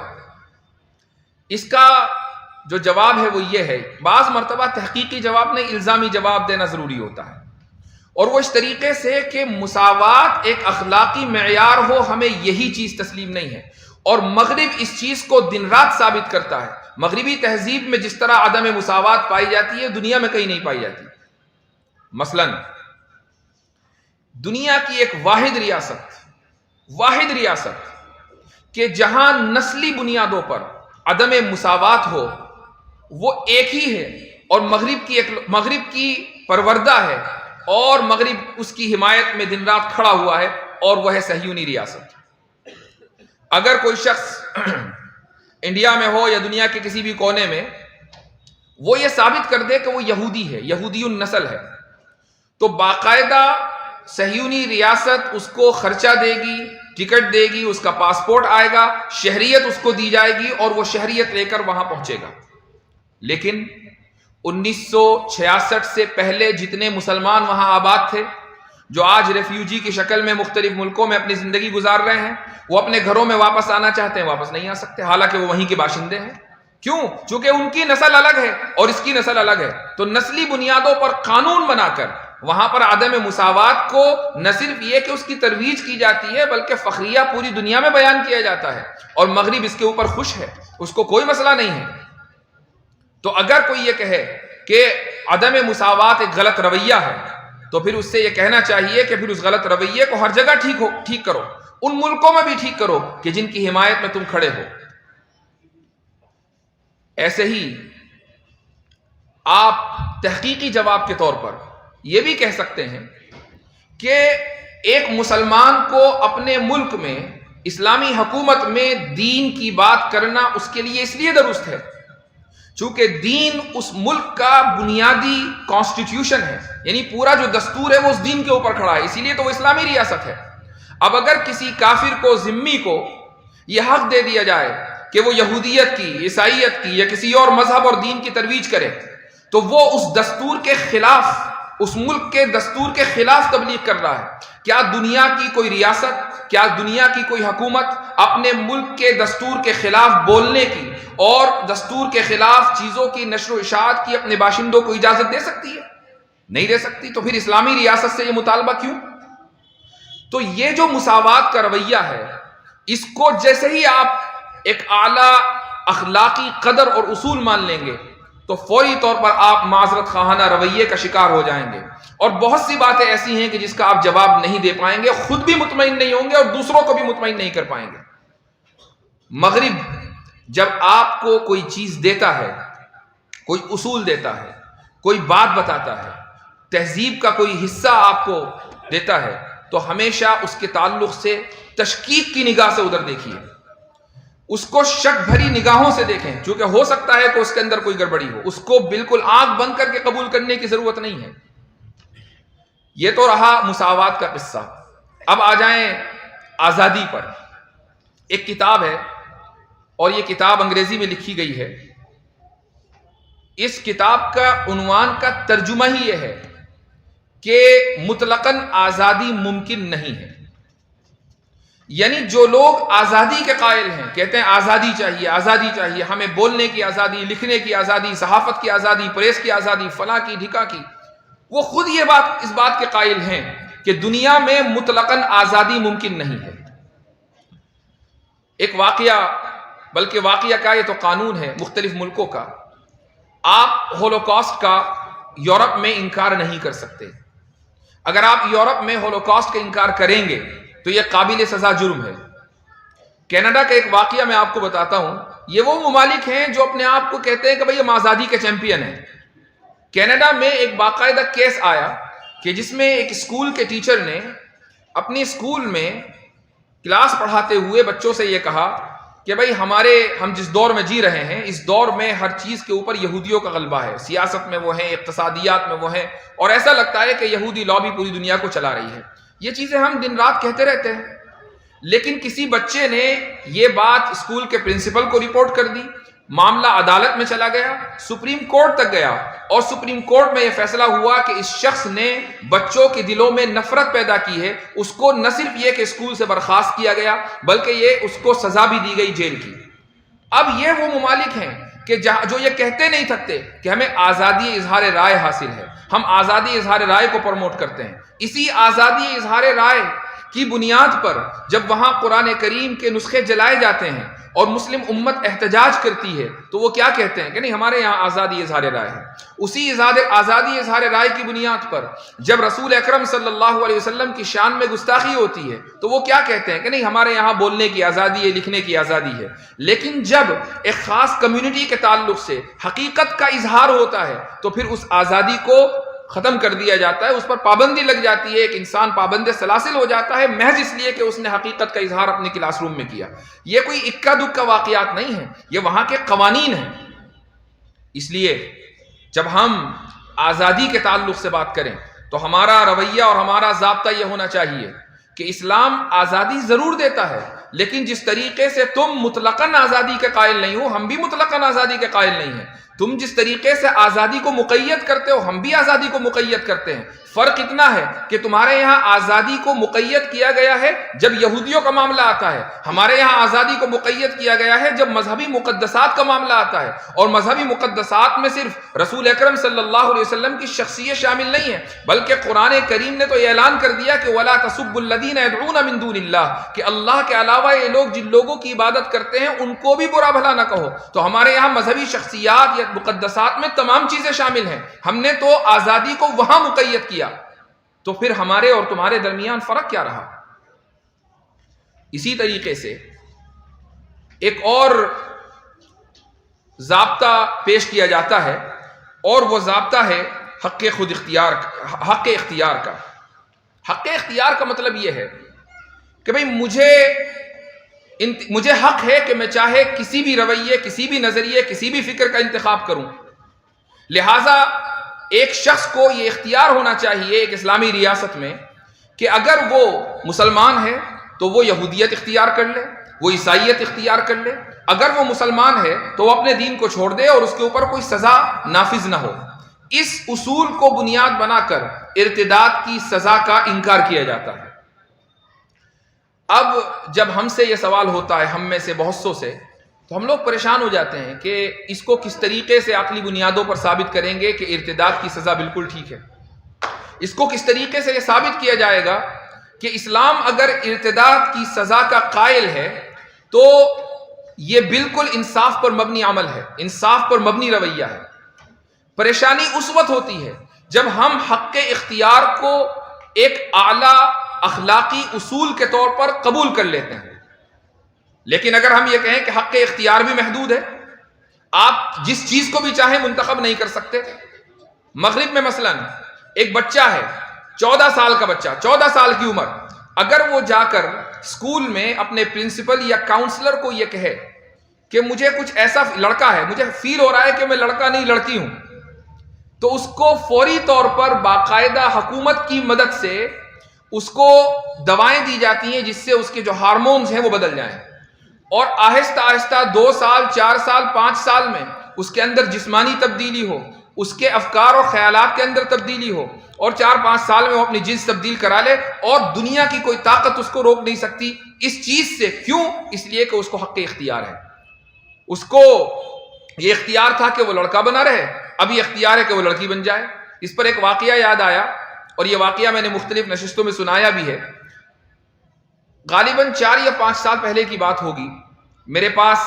اس کا جو جواب ہے وہ یہ ہے، بعض مرتبہ تحقیقی جواب نہیں، الزامی جواب دینا ضروری ہوتا ہے، اور وہ اس طریقے سے کہ مساوات ایک اخلاقی معیار ہو، ہمیں یہی چیز تسلیم نہیں ہے، اور مغرب اس چیز کو دن رات ثابت کرتا ہے۔ مغربی تہذیب میں جس طرح عدم مساوات پائی جاتی ہے، دنیا میں کہیں نہیں پائی جاتی۔ مثلا دنیا کی ایک واحد ریاست کہ جہاں نسلی بنیادوں پر عدم مساوات ہو، وہ ایک ہی ہے، اور مغرب کی پروردہ ہے، اور مغرب اس کی حمایت میں دن رات کھڑا ہوا ہے، اور وہ ہے صہیونی ریاست۔ اگر کوئی شخص انڈیا میں ہو یا دنیا کے کسی بھی کونے میں، وہ یہ ثابت کر دے کہ وہ یہودی ہے، یہودی النسل ہے، تو باقاعدہ صہیونی ریاست اس کو خرچہ دے گی، ٹکٹ دے گی، اس کا پاسپورٹ آئے گا، شہریت اس کو دی جائے گی، اور وہ شہریت لے کر وہاں پہنچے گا۔ لیکن 1966 سے پہلے جتنے مسلمان وہاں آباد تھے، جو آج ریفیوجی کی شکل میں مختلف ملکوں میں اپنی زندگی گزار رہے ہیں، وہ اپنے گھروں میں واپس آنا چاہتے ہیں، واپس نہیں آ سکتے، حالانکہ وہ وہیں کے باشندے ہیں۔ کیوں؟ چونکہ ان کی نسل الگ ہے اور اس کی نسل الگ ہے، تو نسلی بنیادوں پر قانون بنا کر وہاں پر عدم مساوات کو نہ صرف یہ کہ اس کی ترویج کی جاتی ہے، بلکہ فخریہ پوری دنیا میں بیان کیا جاتا ہے، اور مغرب اس کے اوپر خوش ہے، اس کو کوئی مسئلہ نہیں ہے۔ تو اگر کوئی یہ کہے کہ عدم مساوات ایک غلط رویہ ہے، تو پھر اس سے یہ کہنا چاہیے کہ پھر اس غلط رویے کو ہر جگہ ٹھیک کرو، ان ملکوں میں بھی ٹھیک کرو کہ جن کی حمایت میں تم کھڑے ہو۔ ایسے ہی آپ تحقیقی جواب کے طور پر یہ بھی کہہ سکتے ہیں کہ ایک مسلمان کو اپنے ملک میں اسلامی حکومت میں دین کی بات کرنا اس کے لیے اس لیے درست ہے چونکہ دین اس ملک کا بنیادی کانسٹیٹیوشن ہے، یعنی پورا جو دستور ہے وہ اس دین کے اوپر کھڑا ہے، اسی لیے تو وہ اسلامی ریاست ہے۔ اب اگر کسی کافر کو، ذمی کو یہ حق دے دیا جائے کہ وہ یہودیت کی، عیسائیت کی یا کسی اور مذہب اور دین کی ترویج کرے، تو وہ اس دستور کے خلاف، اس ملک کے دستور کے خلاف تبلیغ کر رہا ہے۔ کیا دنیا کی کوئی ریاست، کیا دنیا کی کوئی حکومت اپنے ملک کے دستور کے خلاف بولنے کی اور دستور کے خلاف چیزوں کی نشر و اشاعت کی اپنے باشندوں کو اجازت دے سکتی ہے؟ نہیں دے سکتی۔ تو پھر اسلامی ریاست سے یہ مطالبہ کیوں؟ تو یہ جو مساوات کا رویہ ہے، اس کو جیسے ہی آپ ایک اعلیٰ اخلاقی قدر اور اصول مان لیں گے تو فوری طور پر آپ معذرت خواہانہ رویے کا شکار ہو جائیں گے، اور بہت سی باتیں ایسی ہیں کہ جس کا آپ جواب نہیں دے پائیں گے، خود بھی مطمئن نہیں ہوں گے اور دوسروں کو بھی مطمئن نہیں کر پائیں گے۔ مغرب جب آپ کو کوئی چیز دیتا ہے، کوئی اصول دیتا ہے، کوئی بات بتاتا ہے، تہذیب کا کوئی حصہ آپ کو دیتا ہے، تو ہمیشہ اس کے تعلق سے تشکیک کی نگاہ سے ادھر دیکھیے، اس کو شک بھری نگاہوں سے دیکھیں، چونکہ ہو سکتا ہے کہ اس کے اندر کوئی گڑبڑی ہو، اس کو بالکل آنکھ بند کر کے قبول کرنے کی ضرورت نہیں ہے۔ یہ تو رہا مساوات کا قصہ۔ اب آ جائیں آزادی پر۔ ایک کتاب ہے اور یہ کتاب انگریزی میں لکھی گئی ہے۔ اس کتاب کا عنوان کا ترجمہ ہی یہ ہے کہ مطلقاً آزادی ممکن نہیں ہے، یعنی جو لوگ آزادی کے قائل ہیں، کہتے ہیں آزادی چاہیے، آزادی چاہیے، ہمیں بولنے کی آزادی، لکھنے کی آزادی، صحافت کی آزادی، پریس کی آزادی، فلاں کی ڈھکا کی، وہ خود اس بات کے قائل ہیں کہ دنیا میں مطلقاً آزادی ممکن نہیں ہے۔ ایک واقعہ، بلکہ واقعہ کا یہ تو قانون ہے مختلف ملکوں کا، آپ ہولوکاسٹ کا یورپ میں انکار نہیں کر سکتے۔ اگر آپ یورپ میں ہولوکاسٹ کا انکار کریں گے تو یہ قابل سزا جرم ہے۔ کینیڈا کا ایک واقعہ میں آپ کو بتاتا ہوں۔ یہ وہ ممالک ہیں جو اپنے آپ کو کہتے ہیں کہ بھئی ہم آزادی کے چیمپئن ہیں۔ کینیڈا میں ایک باقاعدہ کیس آیا کہ جس میں ایک اسکول کے ٹیچر نے اپنی اسکول میں کلاس پڑھاتے ہوئے بچوں سے یہ کہا کہ بھئی ہم جس دور میں جی رہے ہیں، اس دور میں ہر چیز کے اوپر یہودیوں کا غلبہ ہے، سیاست میں وہ ہیں، اقتصادیات میں وہ ہیں، اور ایسا لگتا ہے کہ یہودی لابی پوری دنیا کو چلا رہی ہے۔ یہ چیزیں ہم دن رات کہتے رہتے ہیں، لیکن کسی بچے نے یہ بات اسکول کے پرنسپل کو رپورٹ کر دی، معاملہ عدالت میں چلا گیا، سپریم کورٹ تک گیا، اور سپریم کورٹ میں یہ فیصلہ ہوا کہ اس شخص نے بچوں کے دلوں میں نفرت پیدا کی ہے، اس کو نہ صرف یہ کہ اسکول سے برخاست کیا گیا بلکہ یہ اس کو سزا بھی دی گئی جیل کی۔ اب یہ وہ ممالک ہیں کہ جو یہ کہتے نہیں تھکتے کہ ہمیں آزادی اظہار رائے حاصل ہے، ہم آزادی اظہار رائے کو پروموٹ کرتے ہیں۔ اسی آزادی اظہار رائے کی بنیاد پر جب وہاں قرآن کریم کے نسخے جلائے جاتے ہیں اور مسلم امت احتجاج کرتی ہے تو وہ کیا کہتے ہیں کہ نہیں ہمارے یہاں آزادی اظہار رائے ہے۔ اسی آزادی اظہار رائے کی بنیاد پر جب رسول اکرم صلی اللہ علیہ وسلم کی شان میں گستاخی ہوتی ہے تو وہ کیا کہتے ہیں کہ نہیں ہمارے یہاں بولنے کی آزادی ہے، لکھنے کی آزادی ہے۔ لیکن جب ایک خاص کمیونٹی کے تعلق سے حقیقت کا اظہار ہوتا ہے تو پھر اس آزادی کو ختم کر دیا جاتا ہے، اس پر پابندی لگ جاتی ہے، ایک انسان پابند سلاسل ہو جاتا ہے محض اس لیے کہ اس نے حقیقت کا اظہار اپنے کلاس روم میں کیا۔ یہ کوئی اکا دکا واقعات نہیں ہیں، یہ وہاں کے قوانین ہیں۔ اس لیے جب ہم آزادی کے تعلق سے بات کریں تو ہمارا رویہ اور ہمارا ضابطہ یہ ہونا چاہیے کہ اسلام آزادی ضرور دیتا ہے، لیکن جس طریقے سے تم مطلقاً آزادی کے قائل نہیں ہو، ہم بھی مطلقاً آزادی کے قائل نہیں ہیں۔ تم جس طریقے سے آزادی کو مقید کرتے ہو ہم بھی آزادی کو مقید کرتے ہیں۔ فرق اتنا ہے کہ تمہارے یہاں آزادی کو مقید کیا گیا ہے جب یہودیوں کا معاملہ آتا ہے، ہمارے یہاں آزادی کو مقید کیا گیا ہے جب مذہبی مقدسات کا معاملہ آتا ہے، اور مذہبی مقدسات میں صرف رسول اکرم صلی اللہ علیہ وسلم کی شخصیت شامل نہیں ہے بلکہ قرآن کریم نے تو یہ اعلان کر دیا کہ وَلَا تَسُبُّوا الَّذِينَ يَدْعُونَ مِن دُونِ اللَّهِ، کہ اللہ کے علاوہ یہ لوگ جن لوگوں کی عبادت کرتے ہیں ان کو بھی برا بھلا نہ کہو۔ تو ہمارے یہاں مذہبی شخصیات یا مقدسات میں تمام چیزیں شامل ہیں، ہم نے تو آزادی کو وہاں مقید کیا، تو پھر ہمارے اور تمہارے درمیان فرق کیا رہا؟ اسی طریقے سے ایک اور ضابطہ پیش کیا جاتا ہے اور وہ ضابطہ ہے حق اختیار کا۔ حق اختیار کا مطلب یہ ہے کہ بھئی مجھے حق ہے کہ میں چاہے کسی بھی رویے، کسی بھی نظریے، کسی بھی فکر کا انتخاب کروں، لہٰذا ایک شخص کو یہ اختیار ہونا چاہیے ایک اسلامی ریاست میں کہ اگر وہ مسلمان ہے تو وہ یہودیت اختیار کر لے، وہ عیسائیت اختیار کر لے، اگر وہ مسلمان ہے تو وہ اپنے دین کو چھوڑ دے اور اس کے اوپر کوئی سزا نافذ نہ ہو۔ اس اصول کو بنیاد بنا کر ارتداد کی سزا کا انکار کیا جاتا ہے۔ اب جب ہم سے یہ سوال ہوتا ہے، ہم میں سے بہت سو سے، تو ہم لوگ پریشان ہو جاتے ہیں کہ اس کو کس طریقے سے عقلی بنیادوں پر ثابت کریں گے کہ ارتداد کی سزا بالکل ٹھیک ہے۔ اس کو کس طریقے سے یہ ثابت کیا جائے گا کہ اسلام اگر ارتداد کی سزا کا قائل ہے تو یہ بالکل انصاف پر مبنی عمل ہے، انصاف پر مبنی رویہ ہے۔ پریشانی اس وقت ہوتی ہے جب ہم حق اختیار کو ایک اعلیٰ اخلاقی اصول کے طور پر قبول کر لیتے ہیں، لیکن اگر ہم یہ کہیں کہ حق اختیار بھی محدود ہے، آپ جس چیز کو بھی چاہیں منتخب نہیں کر سکتے۔ مغرب میں مثلا ایک بچہ ہے، 14 سال کا بچہ، 14 سال کی عمر، اگر وہ جا کر اسکول میں اپنے پرنسپل یا کاؤنسلر کو یہ کہے کہ مجھے کچھ ایسا لڑکا ہے، مجھے فیل ہو رہا ہے کہ میں لڑکا نہیں لڑکی ہوں، تو اس کو فوری طور پر باقاعدہ حکومت کی مدد سے اس کو دوائیں دی جاتی ہیں جس سے اس کے جو ہارمونز ہیں وہ بدل جائیں، اور آہستہ آہستہ 2 سال 4 سال 5 سال میں اس کے اندر جسمانی تبدیلی ہو، اس کے افکار اور خیالات کے اندر تبدیلی ہو، اور 4-5 سال میں وہ اپنی جنس تبدیل کرا لے، اور دنیا کی کوئی طاقت اس کو روک نہیں سکتی اس چیز سے۔ کیوں؟ اس لیے کہ اس کو حق اختیار ہے، اس کو یہ اختیار تھا کہ وہ لڑکا بنا رہے، اب یہ اختیار ہے کہ وہ لڑکی بن جائے۔ اس پر ایک واقعہ یاد آیا، اور یہ واقعہ میں نے مختلف نشستوں میں سنایا بھی ہے۔ غالباً 4 یا 5 سال پہلے کی بات ہوگی، میرے پاس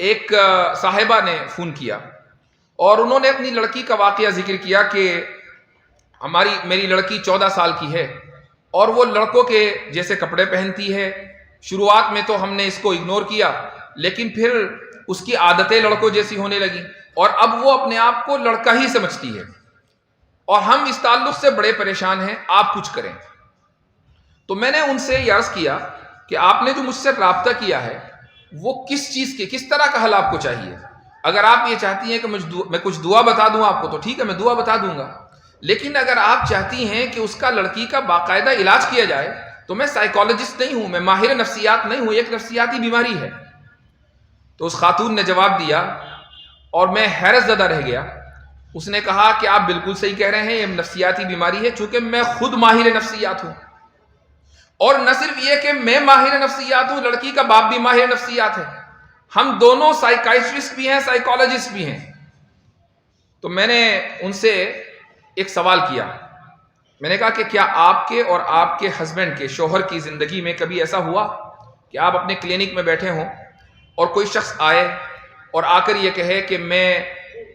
ایک صاحبہ نے فون کیا اور انہوں نے اپنی لڑکی کا واقعہ ذکر کیا کہ میری لڑکی 14 سال کی ہے اور وہ لڑکوں کے جیسے کپڑے پہنتی ہے۔ شروعات میں تو ہم نے اس کو اگنور کیا، لیکن پھر اس کی عادتیں لڑکوں جیسی ہونے لگی اور اب وہ اپنے آپ کو لڑکا ہی سمجھتی ہے، اور ہم اس تعلق سے بڑے پریشان ہیں، آپ کچھ کریں۔ تو میں نے ان سے یہ عرض کیا کہ آپ نے جو مجھ سے رابطہ کیا ہے وہ کس چیز کے، کس طرح کا حل آپ کو چاہیے؟ اگر آپ یہ چاہتی ہیں کہ میں کچھ دعا بتا دوں آپ کو تو ٹھیک ہے، میں دعا بتا دوں گا، لیکن اگر آپ چاہتی ہیں کہ اس کا لڑکی کا باقاعدہ علاج کیا جائے تو میں سائیکالوجسٹ نہیں ہوں، میں ماہر نفسیات نہیں ہوں، ایک نفسیاتی بیماری ہے۔ تو اس خاتون نے جواب دیا اور میں حیرت زدہ رہ گیا. اس نے کہا کہ آپ بالکل صحیح کہہ رہے ہیں، یہ نفسیاتی بیماری ہے، چونکہ میں خود ماہر نفسیات ہوں. اور نہ صرف یہ کہ میں ماہر نفسیات ہوں، لڑکی کا باپ بھی ماہر نفسیات ہے. ہم دونوں سائیکائٹرسٹ بھی ہیں، سائیکالوجسٹ بھی ہیں. تو میں نے ان سے ایک سوال کیا. میں نے کہا کہ کیا آپ کے اور آپ کے ہسبینڈ کے، شوہر کی زندگی میں کبھی ایسا ہوا کہ آپ اپنے کلینک میں بیٹھے ہوں اور کوئی شخص آئے اور آ کر یہ کہے کہ میں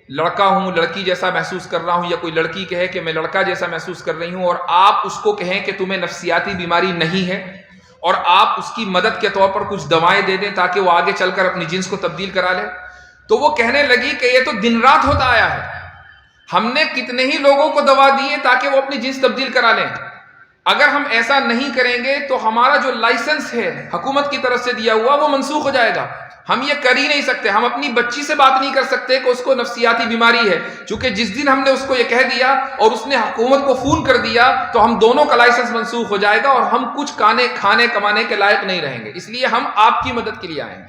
لڑکا ہوں، لڑکی جیسا محسوس کر رہا ہوں، یا کوئی لڑکی کہے کہ میں لڑکا جیسا محسوس کر رہی ہوں، اور آپ اس کو کہیں کہ تمہیں نفسیاتی بیماری نہیں ہے، اور آپ اس کی مدد کے طور پر کچھ دوائیں دے دیں تاکہ وہ آگے چل کر اپنی جنس کو تبدیل کرا لے؟ تو وہ کہنے لگی کہ یہ تو دن رات ہوتا آیا ہے، ہم نے کتنے ہی لوگوں کو دوا دی ہے تاکہ وہ اپنی جنس تبدیل کرا لیں. اگر ہم ایسا نہیں کریں گے تو ہمارا جو لائسنس ہے حکومت کی طرف سے دیا ہوا وہ منسوخ ہو جائے گا. ہم یہ کر ہی نہیں سکتے. ہم اپنی بچی سے بات نہیں کر سکتے کہ اس کو نفسیاتی بیماری ہے، چونکہ جس دن ہم نے اس کو یہ کہہ دیا اور اس نے حکومت کو فون کر دیا تو ہم دونوں کا لائسنس منسوخ ہو جائے گا اور ہم کچھ کھانے کمانے کے لائق نہیں رہیں گے. اس لیے ہم آپ کی مدد کے لیے آئے ہیں.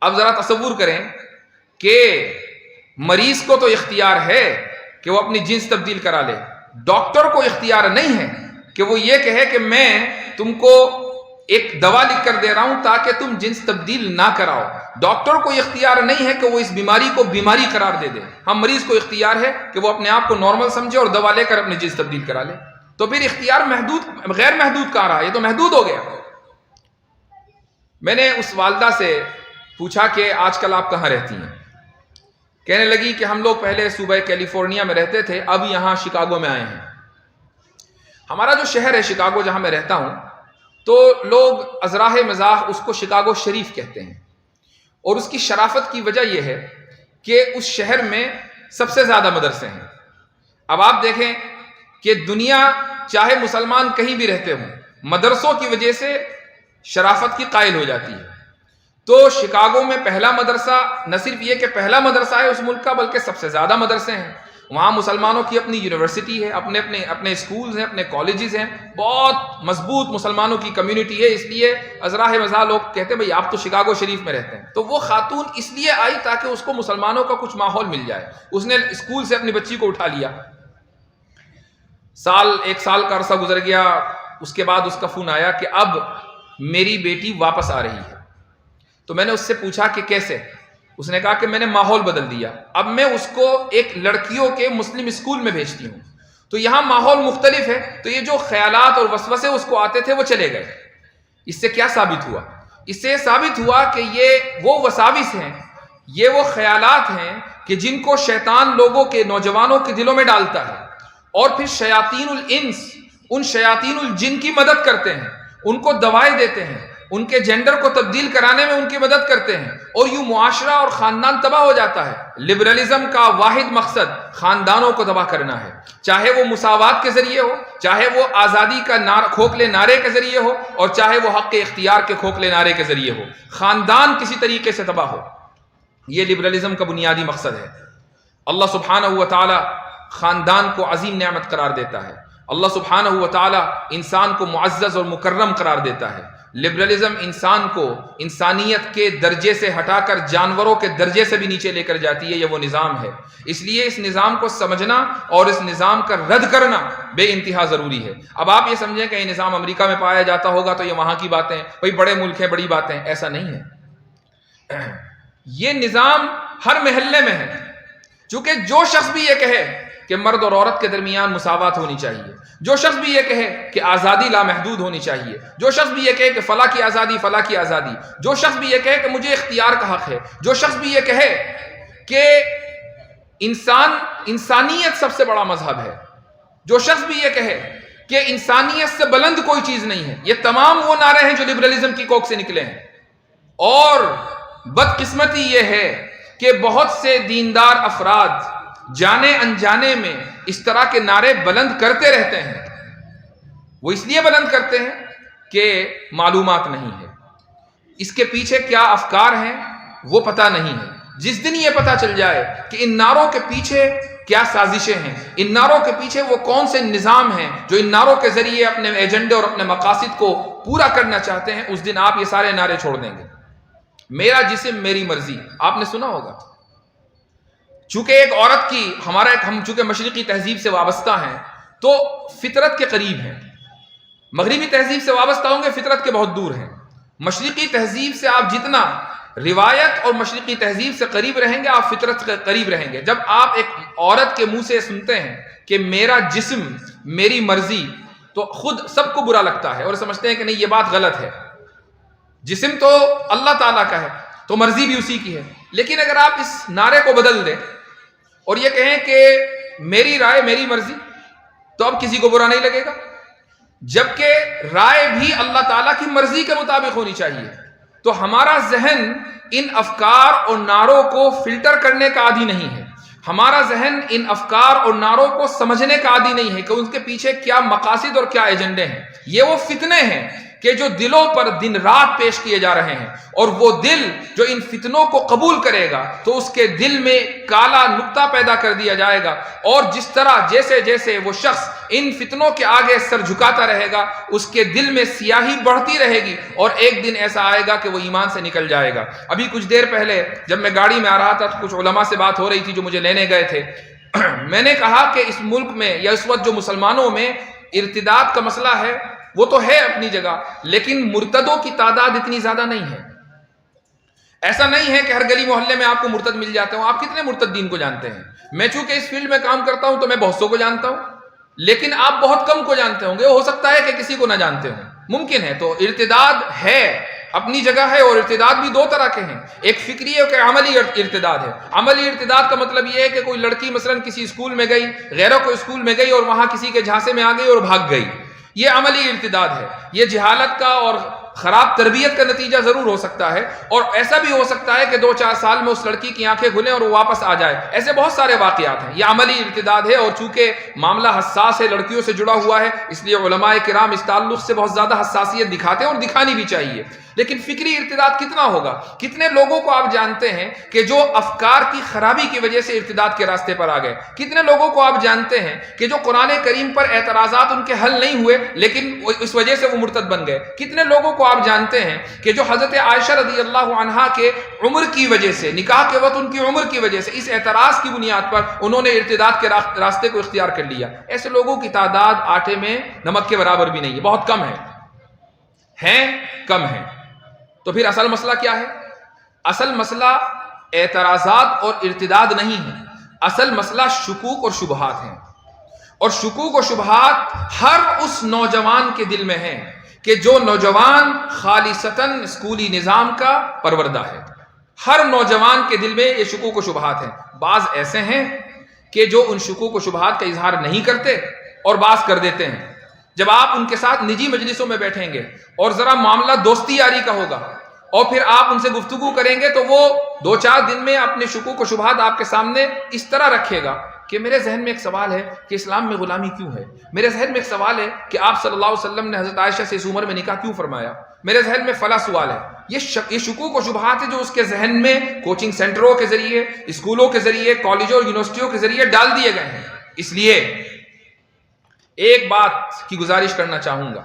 اب ذرا تصور کریں کہ مریض کو تو اختیار ہے کہ وہ اپنی جنس تبدیل کرا لے، ڈاکٹر کو اختیار نہیں ہے کہ وہ یہ کہے کہ میں تم کو ایک دوا لکھ کر دے رہا ہوں تاکہ تم جنس تبدیل نہ کراؤ. ڈاکٹر کو اختیار نہیں ہے کہ وہ اس بیماری کو بیماری قرار دے دے. ہم مریض کو اختیار ہے کہ وہ اپنے آپ کو نارمل سمجھے اور دوا لے کر اپنی جنس تبدیل کرا لے. تو پھر اختیار غیر محدود کہاں رہا؟ یہ تو محدود ہو گیا. میں نے اس والدہ سے پوچھا کہ آج کل آپ کہاں رہتی ہیں؟ کہنے لگی کہ ہم لوگ پہلے صوبہ کیلیفورنیا میں رہتے تھے، اب یہاں شکاگو میں آئے ہیں. ہمارا جو شہر ہے شکاگو جہاں میں رہتا ہوں، تو لوگ ازراہ مزاح اس کو شکاگو شریف کہتے ہیں، اور اس کی شرافت کی وجہ یہ ہے کہ اس شہر میں سب سے زیادہ مدرسے ہیں. اب آپ دیکھیں کہ دنیا چاہے مسلمان کہیں بھی رہتے ہوں، مدرسوں کی وجہ سے شرافت کی قائل ہو جاتی ہے. تو شکاگو میں پہلا مدرسہ، نہ صرف یہ کہ پہلا مدرسہ ہے اس ملک کا، بلکہ سب سے زیادہ مدرسے ہیں. وہاں مسلمانوں کی اپنی یونیورسٹی ہے، اپنے اسکولز ہیں، اپنے کالجز ہیں، بہت مضبوط مسلمانوں کی کمیونٹی ہے. اس لیے ازراہ مزاح لوگ کہتے ہیں بھئی آپ تو شکاگو شریف میں رہتے ہیں. تو وہ خاتون اس لیے آئی تاکہ اس کو مسلمانوں کا کچھ ماحول مل جائے. اس نے اسکول سے اپنی بچی کو اٹھا لیا. ایک سال کا عرصہ گزر گیا. اس کے بعد اس کا فون آیا کہ اب میری بیٹی واپس آ رہی ہے. تو میں نے اس سے پوچھا کہ کیسے؟ اس نے کہا کہ میں نے ماحول بدل دیا. اب میں اس کو ایک لڑکیوں کے مسلم اسکول میں بھیجتی ہوں، تو یہاں ماحول مختلف ہے، تو یہ جو خیالات اور وسوسے اس کو آتے تھے وہ چلے گئے. اس سے کیا ثابت ہوا؟ اس سے ثابت ہوا کہ یہ وہ وساوس ہیں، یہ وہ خیالات ہیں کہ جن کو شیطان لوگوں کے، نوجوانوں کے دلوں میں ڈالتا ہے، اور پھر شیاطین الانس ان شیاطین الجن کی مدد کرتے ہیں، ان کو دوائیں دیتے ہیں، ان کے جینڈر کو تبدیل کرانے میں ان کی مدد کرتے ہیں، اور یوں معاشرہ اور خاندان تباہ ہو جاتا ہے. لبرلزم کا واحد مقصد خاندانوں کو تباہ کرنا ہے، چاہے وہ مساوات کے ذریعے ہو، چاہے وہ آزادی کا کھوکھلے نعرے کے ذریعے ہو، اور چاہے وہ حق اختیار کے کھوکھلے نعرے کے ذریعے ہو. خاندان کسی طریقے سے تباہ ہو، یہ لبرلزم کا بنیادی مقصد ہے. اللہ سبحانہ و تعالی خاندان کو عظیم نعمت قرار دیتا ہے. اللہ سبحانہ و تعالی انسان کو معزز اور مکرم قرار دیتا ہے. لبرلزم انسان کو انسانیت کے درجے سے ہٹا کر جانوروں کے درجے سے بھی نیچے لے کر جاتی ہے. یہ وہ نظام ہے. اس لیے اس نظام کو سمجھنا اور اس نظام کا رد کرنا بے انتہا ضروری ہے. اب آپ یہ سمجھیں کہ یہ نظام امریکہ میں پایا جاتا ہوگا تو یہ وہاں کی باتیں، بھئی بڑے ملک ہیں، بڑی باتیں. ایسا نہیں ہے. یہ نظام ہر محلے میں ہے. چونکہ جو شخص بھی یہ کہے کہ مرد اور عورت کے درمیان مساوات ہونی چاہیے، جو شخص بھی یہ کہے کہ آزادی لامحدود ہونی چاہیے، جو شخص بھی یہ کہے کہ فلاں کی آزادی، فلاں کی آزادی، جو شخص بھی یہ کہے کہ مجھے اختیار کا حق ہے، جو شخص بھی یہ کہے کہ انسانیت سب سے بڑا مذہب ہے، جو شخص بھی یہ کہے کہ انسانیت سے بلند کوئی چیز نہیں ہے، یہ تمام وہ نعرے ہیں جو لبرلزم کی کوکھ سے نکلے ہیں. اور بدقسمتی یہ ہے کہ بہت سے دیندار افراد جانے انجانے میں اس طرح کے نعرے بلند کرتے رہتے ہیں. وہ اس لیے بلند کرتے ہیں کہ معلومات نہیں ہے، اس کے پیچھے کیا افکار ہیں وہ پتہ نہیں ہے. جس دن یہ پتہ چل جائے کہ ان نعروں کے پیچھے کیا سازشیں ہیں، ان نعروں کے پیچھے وہ کون سے نظام ہیں جو ان نعروں کے ذریعے اپنے ایجنڈے اور اپنے مقاصد کو پورا کرنا چاہتے ہیں، اس دن آپ یہ سارے نعرے چھوڑ دیں گے. میرا جسم میری مرضی، آپ نے سنا ہوگا. چونکہ ایک عورت کی ہم چونکہ مشرقی تہذیب سے وابستہ ہیں تو فطرت کے قریب ہیں. مغربی تہذیب سے وابستہ ہوں گے، فطرت کے بہت دور ہیں. مشرقی تہذیب سے آپ جتنا روایت اور مشرقی تہذیب سے قریب رہیں گے، آپ فطرت کے قریب رہیں گے. جب آپ ایک عورت کے منہ سے سنتے ہیں کہ میرا جسم میری مرضی، تو خود سب کو برا لگتا ہے اور سمجھتے ہیں کہ نہیں، یہ بات غلط ہے. جسم تو اللہ تعالیٰ کا ہے تو مرضی بھی اسی کی ہے. لیکن اگر آپ اس نعرے کو بدل دیں اور یہ کہیں کہ میری رائے میری مرضی، تو اب کسی کو برا نہیں لگے گا. جبکہ رائے بھی اللہ تعالیٰ کی مرضی کے مطابق ہونی چاہیے. تو ہمارا ذہن ان افکار اور نعروں کو فلٹر کرنے کا عادی نہیں ہے. ہمارا ذہن ان افکار اور نعروں کو سمجھنے کا عادی نہیں ہے کہ ان کے پیچھے کیا مقاصد اور کیا ایجنڈے ہیں. یہ وہ فتنے ہیں کہ جو دلوں پر دن رات پیش کیے جا رہے ہیں، اور وہ دل جو ان فتنوں کو قبول کرے گا تو اس کے دل میں کالا نقطہ پیدا کر دیا جائے گا. اور جس طرح جیسے وہ شخص ان فتنوں کے آگے سر جھکاتا رہے گا، اس کے دل میں سیاہی بڑھتی رہے گی، اور ایک دن ایسا آئے گا کہ وہ ایمان سے نکل جائے گا. ابھی کچھ دیر پہلے جب میں گاڑی میں آ رہا تھا تو کچھ علماء سے بات ہو رہی تھی جو مجھے لینے گئے تھے. میں نے کہا کہ اس ملک میں یا اس وقت جو مسلمانوں میں ارتداد کا مسئلہ ہے وہ تو ہے اپنی جگہ، لیکن مرتدوں کی تعداد اتنی زیادہ نہیں ہے. ایسا نہیں ہے کہ ہر گلی محلے میں آپ کو مرتد مل جاتے ہوں. آپ کتنے مرتدین کو جانتے ہیں؟ میں چونکہ اس فیلڈ میں کام کرتا ہوں تو میں بہت سو کو جانتا ہوں، لیکن آپ بہت کم کو جانتے ہوں گے. ہو سکتا ہے کہ کسی کو نہ جانتے ہوں، ممکن ہے. تو ارتداد ہے، اپنی جگہ ہے، اور ارتداد بھی دو طرح کے ہیں. ایک فکری ہے کہ عملی ارتداد ہے. عملی ارتداد کا مطلب یہ ہے کہ کوئی لڑکی مثلا کسی اسکول میں گئی، غیروں کو اسکول میں گئی اور وہاں کسی کے جھانسے میں آ گئی اور بھاگ گئی. یہ عملی ارتداد ہے. یہ جہالت کا اور خراب تربیت کا نتیجہ ضرور ہو سکتا ہے، اور ایسا بھی ہو سکتا ہے کہ 2-4 سال میں اس لڑکی کی آنکھیں کھلیں اور وہ واپس آ جائے. ایسے بہت سارے واقعات ہیں. یہ عملی ارتداد ہے، اور چونکہ معاملہ حساس ہے، لڑکیوں سے جڑا ہوا ہے، اس لیے علماء کرام اس تعلق سے بہت زیادہ حساسیت دکھاتے ہیں اور دکھانی بھی چاہیے. لیکن فکری ارتداد کتنا ہوگا؟ کتنے لوگوں کو آپ جانتے ہیں کہ جو افکار کی خرابی کی وجہ سے ارتداد کے راستے پر آ گئے؟ کتنے لوگوں کو آپ جانتے ہیں کہ جو قرآن کریم پر اعتراضات ان کے حل نہیں ہوئے لیکن اس وجہ سے وہ مرتد بن گئے؟ کتنے لوگوں کو آپ جانتے ہیں کہ جو حضرت عائشہ رضی اللہ عنہا کے عمر کی وجہ سے، نکاح کے وقت ان کی عمر کی وجہ سے، اس اعتراض کی بنیاد پر انہوں نے ارتداد کے راستے کو اختیار کر لیا؟ ایسے لوگوں کی تعداد آٹے میں نمک کے برابر بھی نہیں ہے، بہت کم ہے، کم ہے. تو پھر اصل مسئلہ کیا ہے؟ اصل مسئلہ اعتراضات اور ارتداد نہیں ہے. اصل مسئلہ شکوک اور شبہات ہیں. اور شکوک و شبہات ہر اس نوجوان کے دل میں ہیں کہ جو نوجوان خالصتاً اسکولی نظام کا پروردہ ہے. ہر نوجوان کے دل میں یہ شکوک و شبہات ہیں. بعض ایسے ہیں کہ جو ان شکوک و شبہات کا اظہار نہیں کرتے اور بعض کر دیتے ہیں. جب آپ ان کے ساتھ نجی مجلسوں میں بیٹھیں گے اور ذرا معاملہ دوستی یاری کا ہوگا اور پھر آپ ان سے گفتگو کریں گے تو وہ 2-4 دن میں اپنے شکوک و شبہات آپ کے سامنے اس طرح رکھے گا کہ میرے ذہن میں ایک سوال ہے کہ اسلام میں غلامی کیوں ہے؟ میرے ذہن میں ایک سوال ہے کہ آپ صلی اللہ علیہ وسلم نے حضرت عائشہ سے اس عمر میں نکاح کیوں فرمایا؟ میرے ذہن میں فلاں سوال ہے. یہ شکوک و شبہات ہیں جو اس کے ذہن میں کوچنگ سینٹروں کے ذریعے، اسکولوں کے ذریعے، کالجوں اور یونیورسٹیوں کے ذریعے ڈال دیے گئے ہیں. اس لیے ایک بات کی گزارش کرنا چاہوں گا،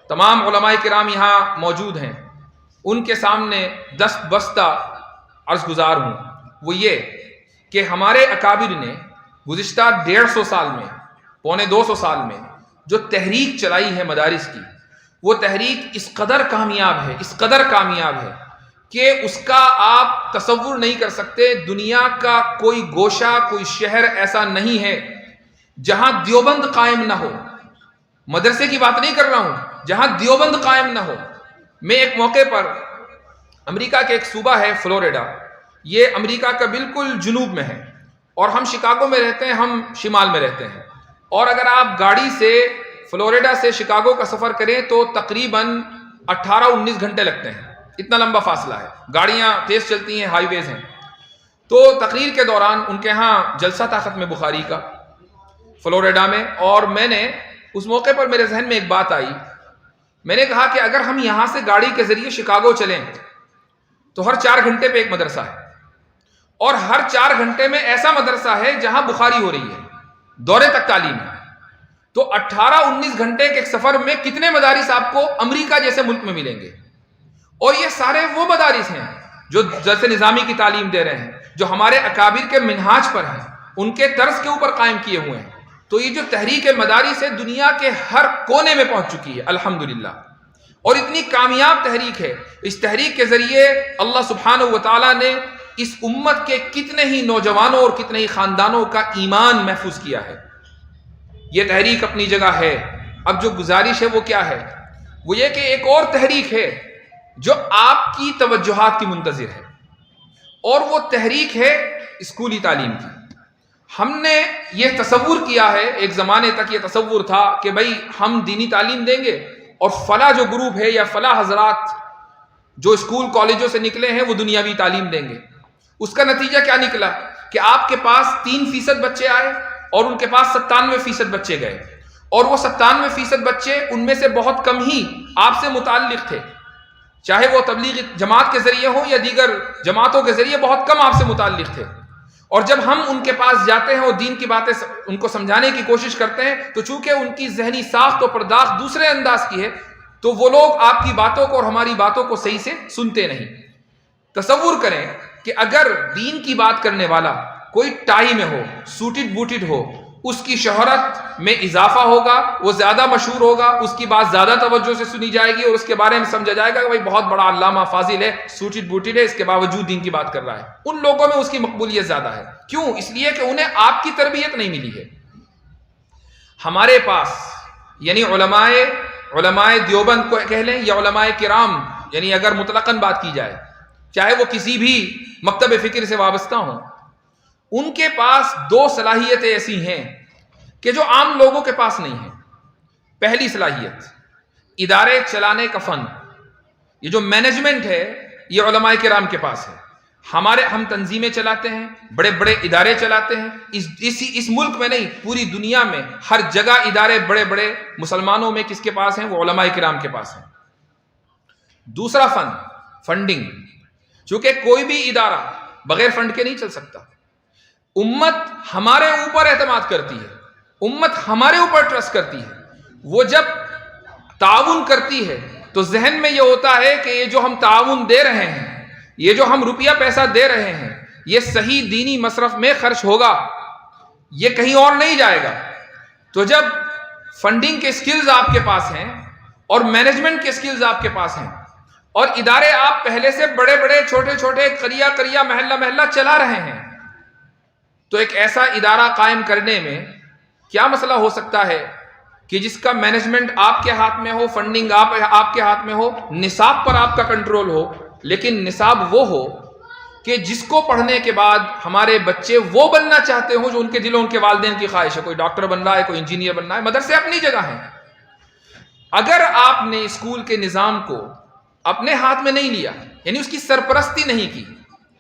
تمام علماء کرام یہاں موجود ہیں، ان کے سامنے دست بستہ عرض گزار ہوں. وہ یہ کہ ہمارے اکابر نے گزشتہ 150 سال میں، 250 سال میں جو تحریک چلائی ہے مدارس کی، وہ تحریک اس قدر کامیاب ہے کہ اس کا آپ تصور نہیں کر سکتے. دنیا کا کوئی گوشہ، کوئی شہر ایسا نہیں ہے جہاں دیوبند قائم نہ ہو. مدرسے کی بات نہیں کر رہا ہوں، جہاں دیوبند قائم نہ ہو. میں ایک موقع پر امریکہ کے ایک صوبہ ہے فلوریڈا، یہ امریکہ کا بالکل جنوب میں ہے، اور ہم شکاگو میں رہتے ہیں، ہم شمال میں رہتے ہیں. اور اگر آپ گاڑی سے فلوریڈا سے شکاگو کا سفر کریں تو تقریباً 18-19 گھنٹے لگتے ہیں. اتنا لمبا فاصلہ ہے. گاڑیاں تیز چلتی ہیں، ہائی ویز ہیں. تو تقریر کے دوران ان کے ہاں جلسہ تھا ختم بخاری کا فلوریڈا میں، اور میں نے اس موقع پر میرے ذہن میں ایک بات آئی. میں نے کہا کہ اگر ہم یہاں سے گاڑی کے ذریعے شکاگو چلیں تو ہر 4 گھنٹے پہ ایک مدرسہ ہے، اور ہر 4 گھنٹے میں ایسا مدرسہ ہے جہاں بخاری ہو رہی ہے، دورے تک تعلیم ہے. تو 18-19 گھنٹے کے ایک سفر میں کتنے مدارس آپ کو امریکہ جیسے ملک میں ملیں گے؟ اور یہ سارے وہ مدارس ہیں جو درس نظامی کی تعلیم دے رہے ہیں، جو ہمارے اکابر کے منہاج پر ہیں، ان کے طرز کے اوپر قائم کیے ہوئے ہیں۔ تو یہ جو تحریک مدارس ہے دنیا کے ہر کونے میں پہنچ چکی ہے الحمدللہ، اور اتنی کامیاب تحریک ہے۔ اس تحریک کے ذریعے اللہ سبحانہ و تعالیٰ نے اس امت کے کتنے ہی نوجوانوں اور کتنے ہی خاندانوں کا ایمان محفوظ کیا ہے۔ یہ تحریک اپنی جگہ ہے۔ اب جو گزارش ہے وہ کیا ہے؟ وہ یہ کہ ایک اور تحریک ہے جو آپ کی توجہات کی منتظر ہے، اور وہ تحریک ہے اسکولی تعلیم کی۔ ہم نے یہ تصور کیا ہے، ایک زمانے تک یہ تصور تھا کہ بھئی ہم دینی تعلیم دیں گے اور فلاں جو گروپ ہے یا فلاں حضرات جو اسکول کالجوں سے نکلے ہیں وہ دنیاوی تعلیم دیں گے۔ اس کا نتیجہ کیا نکلا کہ آپ کے پاس 3% بچے آئے اور ان کے پاس 97% بچے گئے، اور وہ 97% بچے ان میں سے بہت کم ہی آپ سے متعلق تھے، چاہے وہ تبلیغ جماعت کے ذریعے ہو یا دیگر جماعتوں کے ذریعے، بہت کم آپ سے متعلق تھے۔ اور جب ہم ان کے پاس جاتے ہیں اور دین کی باتیں ان کو سمجھانے کی کوشش کرتے ہیں تو چونکہ ان کی ذہنی ساخت و پرداخت دوسرے انداز کی ہے، تو وہ لوگ آپ کی باتوں کو اور ہماری باتوں کو صحیح سے سنتے نہیں۔ تصور کریں کہ اگر دین کی بات کرنے والا کوئی ٹائی میں ہو، سوٹڈ بوٹڈ ہو، اس کی شہرت میں اضافہ ہوگا، وہ زیادہ مشہور ہوگا، اس کی بات زیادہ توجہ سے سنی جائے گی اور اس کے بارے میں سمجھا جائے گا کہ بھائی بہت بڑا علامہ فاضل ہے، سوٹڈ بوٹڈ ہے، اس کے باوجود دین کی بات کر رہا ہے۔ ان لوگوں میں اس کی مقبولیت زیادہ ہے۔ کیوں؟ اس لیے کہ انہیں آپ کی تربیت نہیں ملی ہے۔ ہمارے پاس یعنی علماء دیوبند کو کہہ لیں یا علماء کرام، یعنی اگر مطلقاً بات کی جائے، چاہے وہ کسی بھی مکتب فکر سے وابستہ ہوں، ان کے پاس 2 صلاحیتیں ایسی ہیں کہ جو عام لوگوں کے پاس نہیں ہیں۔ پہلی صلاحیت ادارے چلانے کا فن، یہ جو مینجمنٹ ہے یہ علماء کرام کے پاس ہے۔ ہم تنظیمیں چلاتے ہیں، بڑے بڑے ادارے چلاتے ہیں، اس ملک میں نہیں پوری دنیا میں ہر جگہ ادارے بڑے بڑے مسلمانوں میں کس کے پاس ہیں؟ وہ علماء کرام کے پاس ہیں۔ دوسرا فن فنڈنگ، چونکہ کوئی بھی ادارہ بغیر فنڈ کے نہیں چل سکتا۔ امت ہمارے اوپر اعتماد کرتی ہے، امت ہمارے اوپر ٹرسٹ کرتی ہے۔ وہ جب تعاون کرتی ہے تو ذہن میں یہ ہوتا ہے کہ یہ جو ہم تعاون دے رہے ہیں، یہ جو ہم روپیہ پیسہ دے رہے ہیں، یہ صحیح دینی مصرف میں خرچ ہوگا، یہ کہیں اور نہیں جائے گا۔ تو جب فنڈنگ کے سکلز آپ کے پاس ہیں اور مینجمنٹ کے سکلز آپ کے پاس ہیں، اور ادارے آپ پہلے سے بڑے بڑے چھوٹے چھوٹے قریہ محلہ محلہ چلا رہے ہیں، تو ایک ایسا ادارہ قائم کرنے میں کیا مسئلہ ہو سکتا ہے کہ جس کا مینجمنٹ آپ کے ہاتھ میں ہو، فنڈنگ آپ کے ہاتھ میں ہو، نصاب پر آپ کا کنٹرول ہو، لیکن نصاب وہ ہو کہ جس کو پڑھنے کے بعد ہمارے بچے وہ بننا چاہتے ہوں جو ان کے دلوں ان کے والدین کی خواہش ہے۔ کوئی ڈاکٹر بن رہا ہے، کوئی انجینئر بن رہا ہے، مدرسے اپنی جگہ ہیں۔ اگر آپ نے اسکول کے نظام کو اپنے ہاتھ میں نہیں لیا، یعنی اس کی سرپرستی نہیں کی،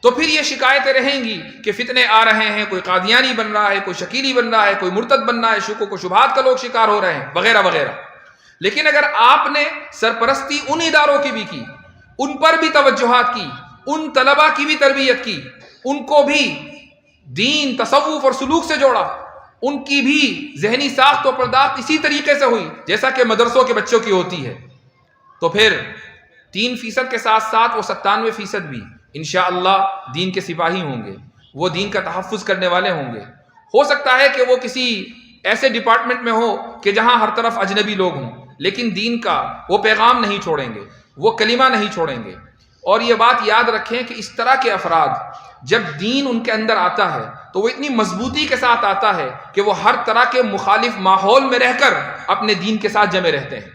تو پھر یہ شکایتیں رہیں گی کہ فتنے آ رہے ہیں، کوئی قادیانی بن رہا ہے، کوئی شکیلی بن رہا ہے، کوئی مرتد بن رہا ہے، شکوک و شبہات کا لوگ شکار ہو رہے ہیں، وغیرہ وغیرہ۔ لیکن اگر آپ نے سرپرستی ان اداروں کی بھی کی، ان پر بھی توجہات کی، ان طلبہ کی بھی تربیت کی، ان کو بھی دین، تصوف اور سلوک سے جوڑا، ان کی بھی ذہنی ساخت و پرداخت اسی طریقے سے ہوئی جیسا کہ مدرسوں کے بچوں کی ہوتی ہے، تو پھر 3% کے ساتھ ساتھ وہ 97% بھی انشاءاللہ دین کے سپاہی ہوں گے، وہ دین کا تحفظ کرنے والے ہوں گے۔ ہو سکتا ہے کہ وہ کسی ایسے ڈپارٹمنٹ میں ہو کہ جہاں ہر طرف اجنبی لوگ ہوں، لیکن دین کا وہ پیغام نہیں چھوڑیں گے، وہ کلمہ نہیں چھوڑیں گے۔ اور یہ بات یاد رکھیں کہ اس طرح کے افراد جب دین ان کے اندر آتا ہے تو وہ اتنی مضبوطی کے ساتھ آتا ہے کہ وہ ہر طرح کے مخالف ماحول میں رہ کر اپنے دین کے ساتھ جمے رہتے ہیں۔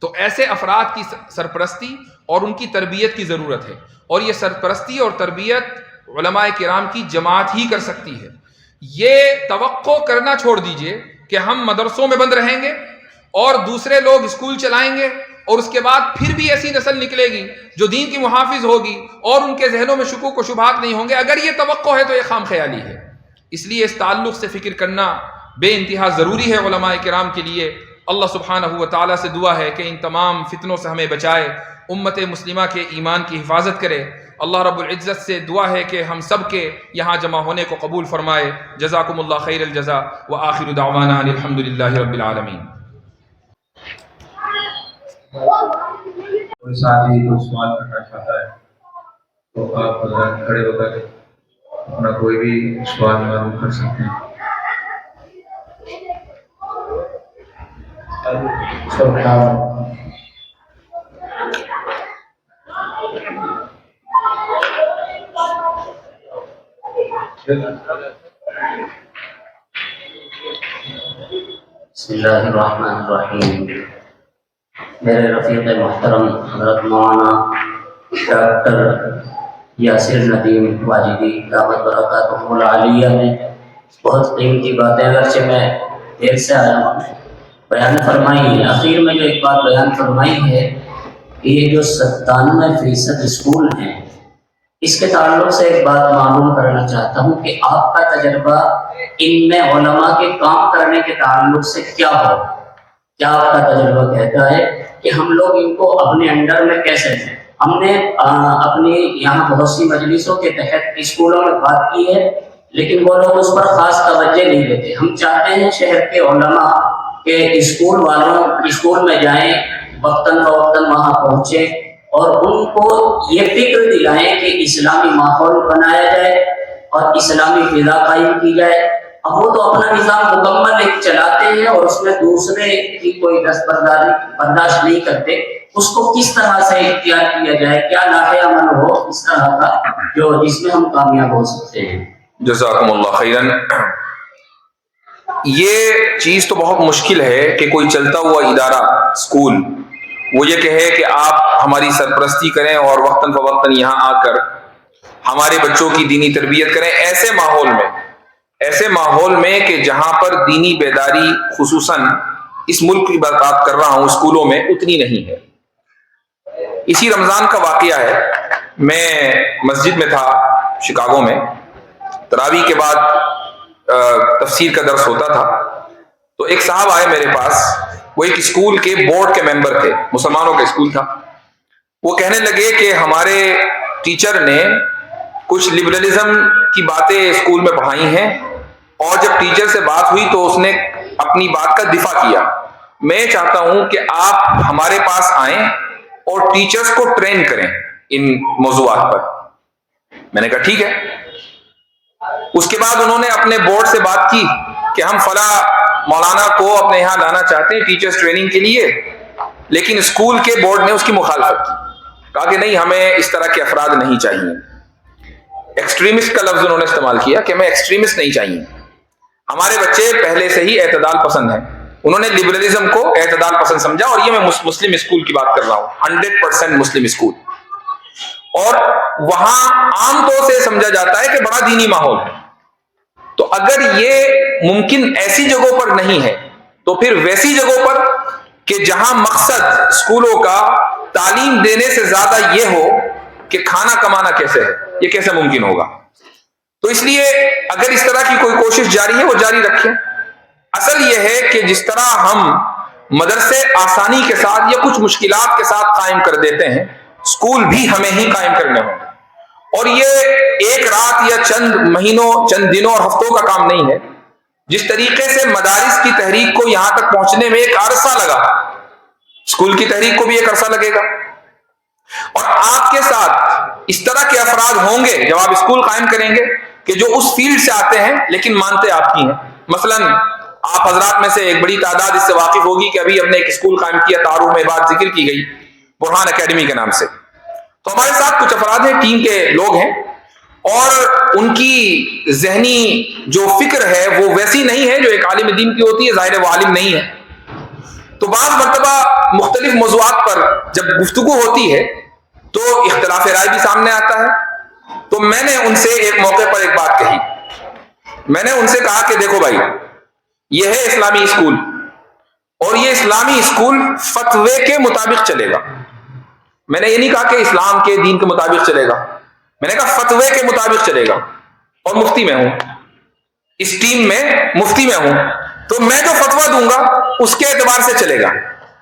تو ایسے افراد کی سرپرستی اور ان کی تربیت کی ضرورت ہے، اور یہ سرپرستی اور تربیت علماء کرام کی جماعت ہی کر سکتی ہے۔ یہ توقع کرنا چھوڑ دیجئے کہ ہم مدرسوں میں بند رہیں گے اور دوسرے لوگ اسکول چلائیں گے اور اس کے بعد پھر بھی ایسی نسل نکلے گی جو دین کی محافظ ہوگی اور ان کے ذہنوں میں شکوک و شبہات نہیں ہوں گے۔ اگر یہ توقع ہے تو یہ خام خیالی ہے۔ اس لیے اس تعلق سے فکر کرنا بے انتہا ضروری ہے علماء کرام کے لیے۔ اللہ سبحانہ و تعالیٰ سے دعا ہے کہ ان تمام فتنوں سے ہمیں بچائے، امت مسلمہ کے ایمان کی حفاظت کرے۔ اللہ رب العزت سے دعا ہے کہ ہم سب کے یہاں جمع ہونے کو قبول فرمائے۔ جزاکم اللہ خیر الجزاء وآخر دعوانا الحمد للہ رب العالمین۔ کوئی ساتھی کوئی سوال کرنا چاہتا ہے تو آپ حضرات کھڑے ہو کر اپنا کوئی بھی سوال معلوم کر سکتے ہیں. بسم اللہ الرحمن الرحیم. میرے رفیق محترم حضرت مولانا ڈاکٹر یاسر ندیم واجدی دعوت برکاتہ العالیہ نے بہت قیمتی باتیں اگرچہ میں دیر سے آیا ہوں بیان فرمائی ہے. آخر میں جو ایک بات بیان فرمائی ہے کہ یہ جو 97% اسکول ہیں اس کے تعلق سے ایک بات معلوم کرنا چاہتا ہوں کہ آپ کا تجربہ ان میں علماء کے کام کرنے کے تعلق سے کیا ہو. کیا آپ کا تجربہ کہتا ہے کہ ہم لوگ ان کو اپنے انڈر میں کیسے دیں؟ ہم نے اپنی یہاں بہت سی مجلسوں کے تحت اسکولوں میں بات کی ہے لیکن وہ لوگ اس پر خاص توجہ نہیں دیتے. ہم چاہتے ہیں شہر کے علماء کہ اسکول والوں اسکول میں جائیں، وقتاً فوقتاً وہاں پہنچے اور ان کو یہ فکر دلائیں کہ اسلامی ماحول بنایا جائے اور اسلامی فضا قائم کی جائے. اب وہ تو اپنا نظام مکمل ایک چلاتے ہیں اور اس میں دوسرے کی کوئی برداشت نہیں کرتے. اس کو کس طرح سے اختیار کیا جائے، کیا لاحِ عمل ہو اس طرح کا جس میں ہم کامیاب ہو سکتے ہیں؟ جزاکم اللہ خیرن. یہ چیز تو بہت مشکل ہے کہ کوئی چلتا ہوا ادارہ اسکول وہ یہ کہے کہ آپ ہماری سرپرستی کریں اور وقتاً فوقتاً یہاں آ کر ہمارے بچوں کی دینی تربیت کریں. ایسے ماحول میں کہ جہاں پر دینی بیداری خصوصاً اس ملک کی بات کر رہا ہوں اسکولوں میں اتنی نہیں ہے. اسی رمضان کا واقعہ ہے. میں مسجد میں تھا شکاگو میں، تراویح کے بعد تفسیر کا درس ہوتا تھا تو ایک صاحب آئے میرے پاس. وہ ایک اسکول کے بورڈ کے ممبر تھے، مسلمانوں کا اسکول تھا. وہ کہنے لگے کہ ہمارے ٹیچر نے کچھ لبرلزم کی باتیں اسکول میں پڑھائی ہیں اور جب ٹیچر سے بات ہوئی تو اس نے اپنی بات کا دفاع کیا. میں چاہتا ہوں کہ آپ ہمارے پاس آئیں اور ٹیچرز کو ٹرین کریں ان موضوعات پر. میں نے کہا ٹھیک ہے. اس کے بعد انہوں نے اپنے بورڈ سے بات کی کہ ہم فلاں مولانا کو اپنے یہاں لانا چاہتے ہیں ٹیچرز ٹریننگ کے لیے، لیکن اسکول کے بورڈ نے اس کی مخالفت کی. کہا کہ نہیں، ہمیں اس طرح کے افراد نہیں چاہیے. ایکسٹریمسٹ کا لفظ انہوں نے استعمال کیا کہ ہمیں ایکسٹریمسٹ نہیں چاہیے، ہمارے بچے پہلے سے ہی اعتدال پسند ہیں. انہوں نے لبرلزم کو اعتدال پسند سمجھا. اور یہ میں مسلم اسکول کی بات کر رہا ہوں، 100% مسلم اسکول. اور وہاں عام طور سے سمجھا جاتا ہے کہ بڑا دینی ماحول ہے. تو اگر یہ ممکن ایسی جگہوں پر نہیں ہے تو پھر ویسی جگہوں پر کہ جہاں مقصد اسکولوں کا تعلیم دینے سے زیادہ یہ ہو کہ کھانا کمانا کیسے ہے، یہ کیسے ممکن ہوگا. تو اس لیے اگر اس طرح کی کوئی کوشش جاری ہے وہ جاری رکھیں. اصل یہ ہے کہ جس طرح ہم مدرسے آسانی کے ساتھ یا کچھ مشکلات کے ساتھ قائم کر دیتے ہیں، اسکول بھی ہمیں ہی قائم کرنے ہوں. اور یہ ایک رات یا چند مہینوں، چند دنوں اور ہفتوں کا کام نہیں ہے. جس طریقے سے مدارس کی تحریک کو یہاں تک پہنچنے میں ایک عرصہ لگا، اسکول کی تحریک کو بھی ایک عرصہ لگے گا. اور آپ کے ساتھ اس طرح کے افراد ہوں گے جب آپ اسکول قائم کریں گے کہ جو اس فیلڈ سے آتے ہیں لیکن مانتے آپ کی ہیں. مثلاً آپ حضرات میں سے ایک بڑی تعداد اس سے واقف ہوگی کہ ابھی ہم نے ایک اسکول قائم کیا، تعارف میں بات ذکر کی گئی برہان اکیڈمی کے نام سے. تو ہمارے ساتھ کچھ افراد ہیں، ٹیم کے لوگ ہیں، اور ان کی ذہنی جو فکر ہے وہ ویسی نہیں ہے جو ایک عالم دین کی ہوتی ہے. ظاہر وہ عالم نہیں ہے. تو بعض مرتبہ مختلف موضوعات پر جب گفتگو ہوتی ہے تو اختلاف رائے بھی سامنے آتا ہے. تو میں نے ان سے ایک موقع پر ایک بات کہی. میں نے ان سے کہا کہ دیکھو بھائی، یہ ہے اسلامی اسکول اور یہ اسلامی اسکول فتوے کے مطابق چلے گا. میں نے یہ نہیں کہا کہ اسلام کے دین کے مطابق چلے گا، میں نے کہا فتوے کے مطابق چلے گا. اور مفتی میں ہوں، اس ٹیم میں مفتی میں ہوں، تو میں جو فتویٰ دوں گا اس کے اعتبار سے چلے گا.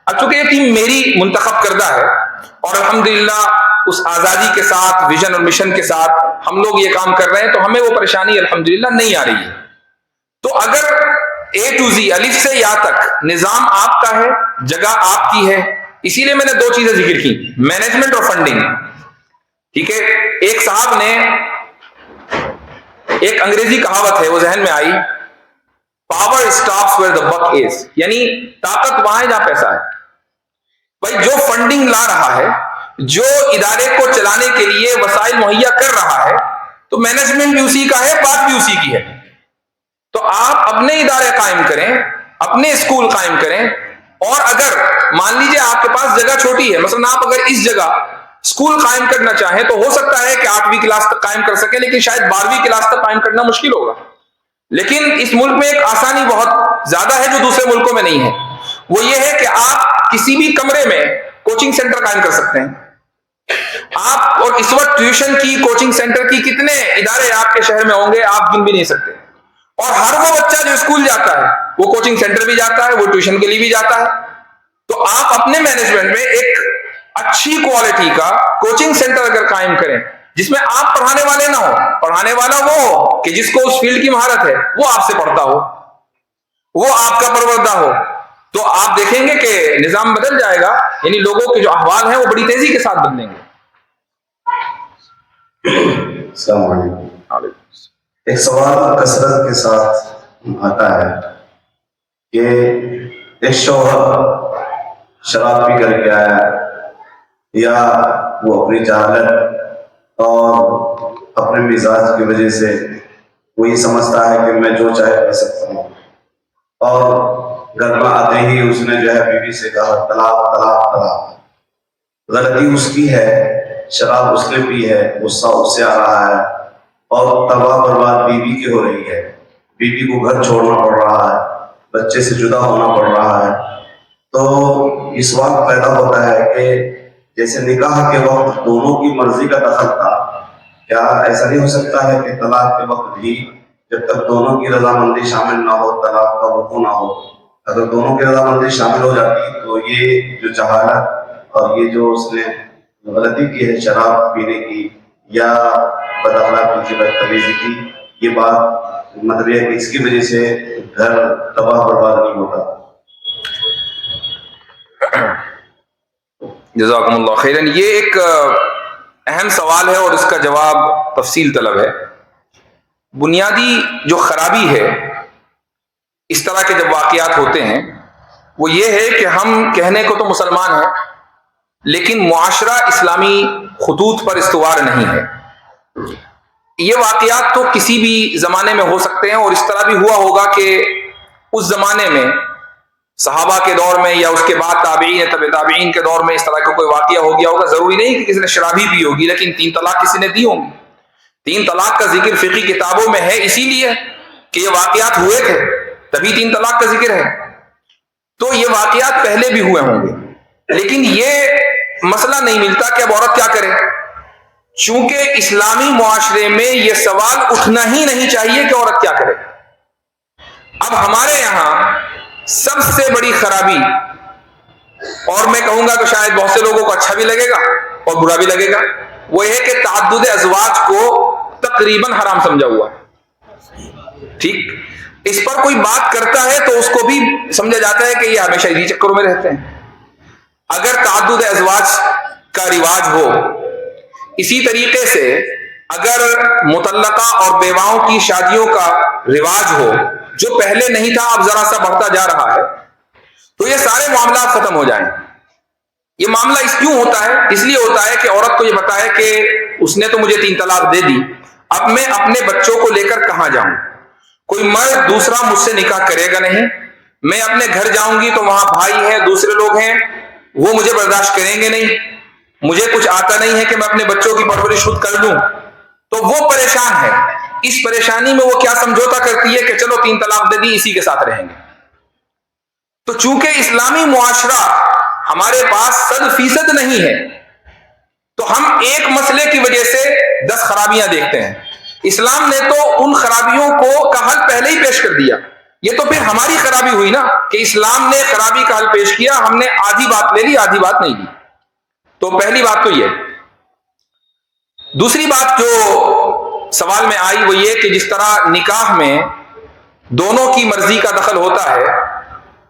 اب چونکہ یہ ٹیم میری منتخب کردہ ہے اور الحمدللہ اس آزادی کے ساتھ، ویژن اور مشن کے ساتھ ہم لوگ یہ کام کر رہے ہیں، تو ہمیں وہ پریشانی الحمدللہ نہیں آ رہی ہے. تو اگر A to Z، الف سے یا تک نظام آپ کا ہے، جگہ آپ کی ہے، اسی لیے میں نے دو چیزیں ذکر کی، مینجمنٹ اور فنڈنگ. ٹھیک ہے، ایک صاحب نے ایک انگریزی کہاوت ہے وہ ذہن میں آئی، پاور اسٹاپس ویئر دا بک از، یعنی طاقت وہاں ہے جہاں پیسہ ہے. بھائی جو فنڈنگ لا رہا ہے، جو ادارے کو چلانے کے لیے وسائل مہیا کر رہا ہے، تو مینجمنٹ بھی اسی کا ہے، بات بھی اسی کی ہے. تو آپ اپنے ادارے قائم کریں، اپنے اسکول قائم کریں، اور اگر مان لیجیے آپ کے پاس جگہ چھوٹی ہے، مثلا آپ اگر اس جگہ اسکول قائم کرنا چاہیں تو ہو سکتا ہے کہ 8ویں کلاس تک قائم کر سکیں، لیکن شاید 12ویں کلاس تک قائم کرنا مشکل ہوگا. لیکن اس ملک میں ایک آسانی بہت زیادہ ہے جو دوسرے ملکوں میں نہیں ہے، وہ یہ ہے کہ آپ کسی بھی کمرے میں کوچنگ سینٹر قائم کر سکتے ہیں. آپ اور اس وقت ٹیوشن کی، کوچنگ سینٹر کی کتنے ادارے آپ کے شہر میں ہوں گے آپ گن بھی نہیں سکتے. اور ہر وہ بچہ جو اسکول جاتا ہے وہ کوچنگ سینٹر بھی جاتا ہے، وہ ٹیوشن کے لیے بھی جاتا ہے. تو آپ اپنے مینجمنٹ میں ایک اچھی کوالٹی کا کوچنگ سینٹر اگر قائم کریں جس میں آپ پڑھانے والے نہ ہو، پڑھانے والا وہ ہو کہ جس کو اس فیلڈ کی مہارت ہے، وہ آپ سے پڑھتا ہو، وہ آپ کا پروردہ ہو، تو آپ دیکھیں گے کہ نظام بدل جائے گا. یعنی لوگوں کے جو احوال ہیں وہ بڑی تیزی کے ساتھ بدلیں گے. السلام علیکم. ایک سوال کثرت کے ساتھ آتا ہے کہ ایک شوہر شراب پی کر کے آیا، یا وہ اپنی جہالت اور اپنے مزاج کی وجہ سے وہ یہ سمجھتا ہے کہ میں جو چاہے کر سکتا ہوں، اور گھر میں آتے ہی اس نے جو ہے بیوی سے کہا طلاق طلاق طلاق. غلطی اس کی ہے، شراب اس نے پی ہے، غصہ اس سے آ رہا ہے، اور تباہ برباد بیوی کی ہو رہی ہے. بیوی کو گھر چھوڑنا پڑ رہا ہے، بچے سے جدا ہونا پڑ رہا ہے. تو اس وقت پیدا ہوتا ہے کہ جیسے نکاح کے وقت دونوں کی مرضی کا دخل تھا، کیا ایسا نہیں ہو سکتا ہے کہ طلاق کے وقت بھی جب تک دونوں کی رضامندی شامل نہ ہو طلاق کا وقوع نہ ہو؟ اگر دونوں کی رضامندی شامل ہو جاتی تو یہ جو جہالت اور یہ جو اس نے غلطی کی ہے شراب پینے کی یا بد اخلاقی کی، بدتمیزی کی، یہ بات مطلب یہ ہے کہ اس کی وجہ سے گھر تباہ برباد نہیں ہوتا. جزاکم اللہ خیرن. یہ ایک اہم سوال ہے اور اس کا جواب تفصیل طلب ہے. بنیادی جو خرابی ہے اس طرح کے جب واقعات ہوتے ہیں وہ یہ ہے کہ ہم کہنے کو تو مسلمان ہیں لیکن معاشرہ اسلامی خطوط پر استوار نہیں ہے. یہ واقعات تو کسی بھی زمانے میں ہو سکتے ہیں، اور اس طرح بھی ہوا ہوگا کہ اس زمانے میں صحابہ کے دور میں یا اس کے بعد تابعین تبع تابعین کے دور میں اس طرح کا کوئی واقعہ ہو گیا ہوگا. ضروری نہیں کہ کسی نے شرابی پی ہوگی، لیکن 3 طلاق کسی نے دی ہوں گی. 3 طلاق کا ذکر فقہی کتابوں میں ہے اسی لیے کہ یہ واقعات ہوئے تھے، تبھی 3 طلاق کا ذکر ہے. تو یہ واقعات پہلے بھی ہوئے ہوں گے، لیکن یہ مسئلہ نہیں ملتا کہ اب عورت کیا کرے. چونکہ اسلامی معاشرے میں یہ سوال اٹھنا ہی نہیں چاہیے کہ عورت کیا کرے. اب ہمارے یہاں سب سے بڑی خرابی، اور میں کہوں گا کہ شاید بہت سے لوگوں کو اچھا بھی لگے گا اور برا بھی لگے گا، وہ یہ کہ تعدد ازواج کو تقریباً حرام سمجھا ہوا ہے. ٹھیک، اس پر کوئی بات کرتا ہے تو اس کو بھی سمجھا جاتا ہے کہ یہ ہمیشہ انہی چکروں میں رہتے ہیں. اگر تعدد ازواج کا رواج ہو، اسی طریقے سے اگر مطلقہ اور بیواؤں کی شادیوں کا رواج ہو جو پہلے نہیں تھا اب ذرا سا بڑھتا جا رہا ہے، تو یہ سارے معاملات ختم ہو جائیں. یہ معاملہ اس کیوں ہوتا ہے؟ اس لیے ہوتا ہے کہ عورت کو یہ پتا ہے کہ اس نے تو مجھے 3 طلاق دے دی، اب میں اپنے بچوں کو لے کر کہاں جاؤں؟ کوئی مرد دوسرا مجھ سے نکاح کرے گا نہیں. میں اپنے گھر جاؤں گی تو وہاں بھائی ہیں، دوسرے لوگ ہیں، وہ مجھے برداشت کریں گے نہیں. مجھے کچھ آتا نہیں ہے کہ میں اپنے بچوں کی پرورش خود کر لوں. تو وہ پریشان ہے. اس پریشانی میں وہ کیا سمجھوتا کرتی ہے کہ چلو 3 طلاق دے دی، اسی کے ساتھ رہیں گے. تو چونکہ اسلامی معاشرہ ہمارے پاس 100% نہیں ہے، تو ہم ایک مسئلے کی وجہ سے 10 خرابیاں دیکھتے ہیں. اسلام نے تو ان خرابیوں کو کا حل پہلے ہی پیش کر دیا. یہ تو پھر ہماری خرابی ہوئی نا کہ اسلام نے خرابی کا حل پیش کیا، ہم نے آدھی بات لے لی آدھی بات نہیں لی. تو پہلی بات تو یہ. دوسری بات جو سوال میں آئی وہ یہ کہ جس طرح نکاح میں دونوں کی مرضی کا دخل ہوتا ہے،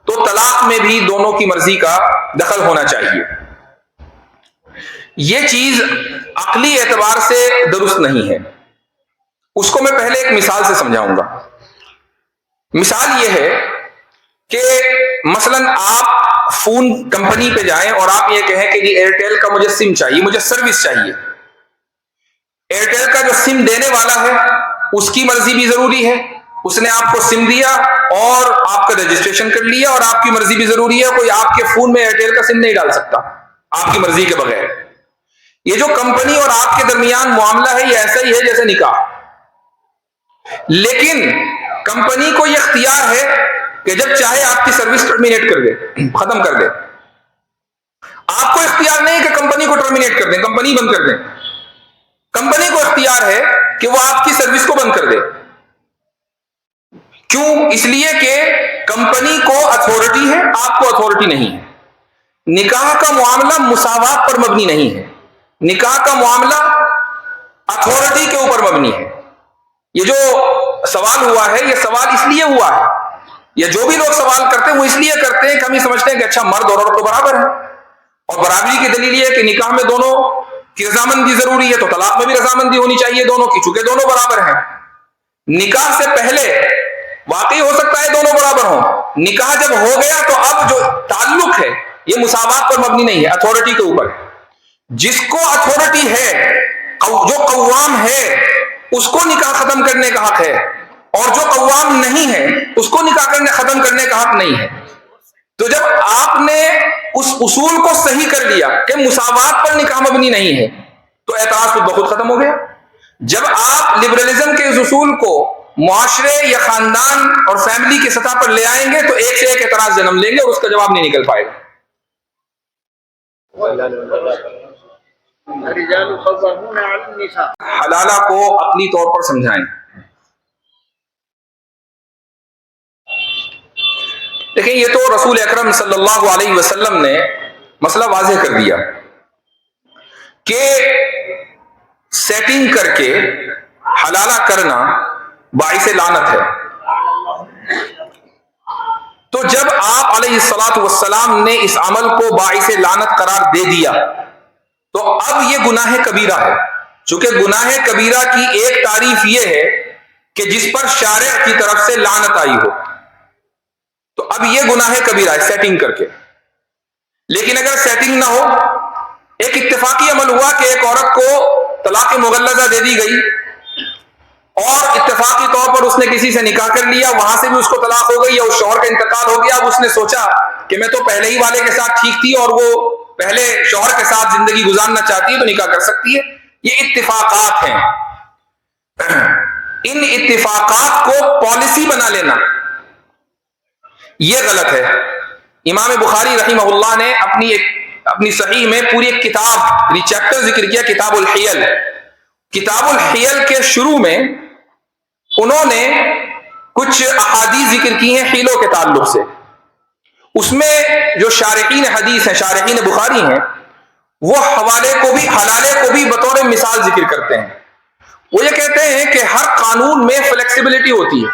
تو طلاق میں بھی دونوں کی مرضی کا دخل ہونا چاہیے. یہ چیز عقلی اعتبار سے درست نہیں ہے. اس کو میں پہلے ایک مثال سے سمجھاؤں گا. مثال یہ ہے کہ مثلاً آپ فون کمپنی پہ جائیں اور آپ یہ کہیں کہ جی ایئرٹیل کا مجھے سم چاہیے, مجھے سروس چاہیے. ایئرٹیل کا جو سم دینے والا ہے اس کی مرضی بھی ضروری ہے. اس نے آپ کو سم دیا اور آپ کا رجسٹریشن کر لیا, اور آپ کی مرضی بھی ضروری ہے. کوئی آپ کے فون میں ایئرٹیل کا سم نہیں ڈال سکتا آپ کی مرضی کے بغیر. یہ جو کمپنی اور آپ کے درمیان معاملہ ہے یہ ایسا ہی ہے جیسے نکاح. لیکن کمپنی کو یہ اختیار ہے کہ جب چاہے آپ کی سروس ٹرمینیٹ کر دے, ختم کر دے. آپ کو اختیار نہیں کہ کمپنی کو ٹرمینیٹ کر دیں, کمپنی بند کر دیں. کمپنی کو اختیار ہے کہ وہ آپ کی سروس کو بند کر دے. کیوں؟ اس لیے کہ کمپنی کو اتھارٹی ہے, آپ کو اتھارٹی نہیں ہے. نکاح کا معاملہ مساوات پر مبنی نہیں ہے. نکاح کا معاملہ اتھارٹی کے اوپر مبنی ہے. یہ جو سوال ہوا ہے یہ سوال اس لیے ہوا ہے, یہ جو بھی لوگ سوال کرتے ہیں وہ اس لیے کرتے ہیں کہ ہم یہ سمجھتے ہیں کہ اچھا مرد اور عورت تو برابر ہیں, اور برابری کی دلیل یہ ہے کہ نکاح میں دونوں کی رضامندی ضروری ہے, تو طلاق میں بھی رضامندی ہونی چاہیے دونوں کی, چونکہ دونوں برابر ہیں. نکاح سے پہلے واقعی ہو سکتا ہے دونوں برابر ہوں. نکاح جب ہو گیا تو اب جو تعلق ہے یہ مساوات پر مبنی نہیں ہے, اتھارٹی کے اوپر. جس کو اتھارٹی ہے, جو قوام ہے, اس کو نکاح ختم کرنے کا حق ہے, اور جو قوام نہیں ہے اس کو نکاح ختم کرنے کا حق نہیں ہے. تو جب آپ نے اس اصول کو صحیح کر لیا کہ مساوات پر نکاح مبنی نہیں ہے تو اعتراض خود بخود ختم ہو گیا. جب آپ لبرلزم کے اس اصول کو معاشرے یا خاندان اور فیملی کی سطح پر لے آئیں گے تو ایک سے ایک اعتراض جنم لیں گے اور اس کا جواب نہیں نکل پائے گا. حلالہ کو عقلی طور پر سمجھائیں. دیکھیں, یہ تو رسول اکرم صلی اللہ علیہ وسلم نے مسئلہ واضح کر دیا کہ سیٹنگ کر کے حلالہ کرنا باعث لعنت ہے. تو جب آپ علیہ الصلوۃ والسلام نے اس عمل کو باعث لعنت قرار دے دیا تو اب یہ گناہ کبیرہ ہے. چونکہ گناہ کبیرہ کی ایک تعریف یہ ہے کہ جس پر شارع کی طرف سے لعنت آئی ہو, تو اب یہ گناہ کبیرہ ہے سیٹنگ کر کے. لیکن اگر سیٹنگ نہ ہو, ایک اتفاقی عمل ہوا کہ ایک عورت کو طلاق مغلظہ دے دی گئی اور اتفاقی طور پر اس نے کسی سے نکاح کر لیا, وہاں سے بھی اس کو طلاق ہو گئی یا اس شوہر کا انتقال ہو گیا. اب اس نے سوچا کہ میں تو پہلے ہی والے کے ساتھ ٹھیک تھی اور وہ پہلے شوہر کے ساتھ زندگی گزارنا چاہتی ہے تو نکاح کر سکتی ہے. یہ اتفاقات ہیں. ان اتفاقات کو پالیسی بنا لینا یہ غلط ہے. امام بخاری رحمہ اللہ نے اپنی صحیح میں پوری ایک کتاب چیپٹر ذکر کیا, کتاب الحیل. کتاب الحیل کے شروع میں انہوں نے کچھ احادیث ذکر کی ہیں حیلوں کے تعلق سے. اس میں جو شارحین حدیث ہیں, شارحین بخاری ہیں, وہ حوالے کو بھی, حلالے کو بھی بطور مثال ذکر کرتے ہیں. وہ یہ کہتے ہیں کہ ہر قانون میں فلیکسیبلٹی ہوتی ہے.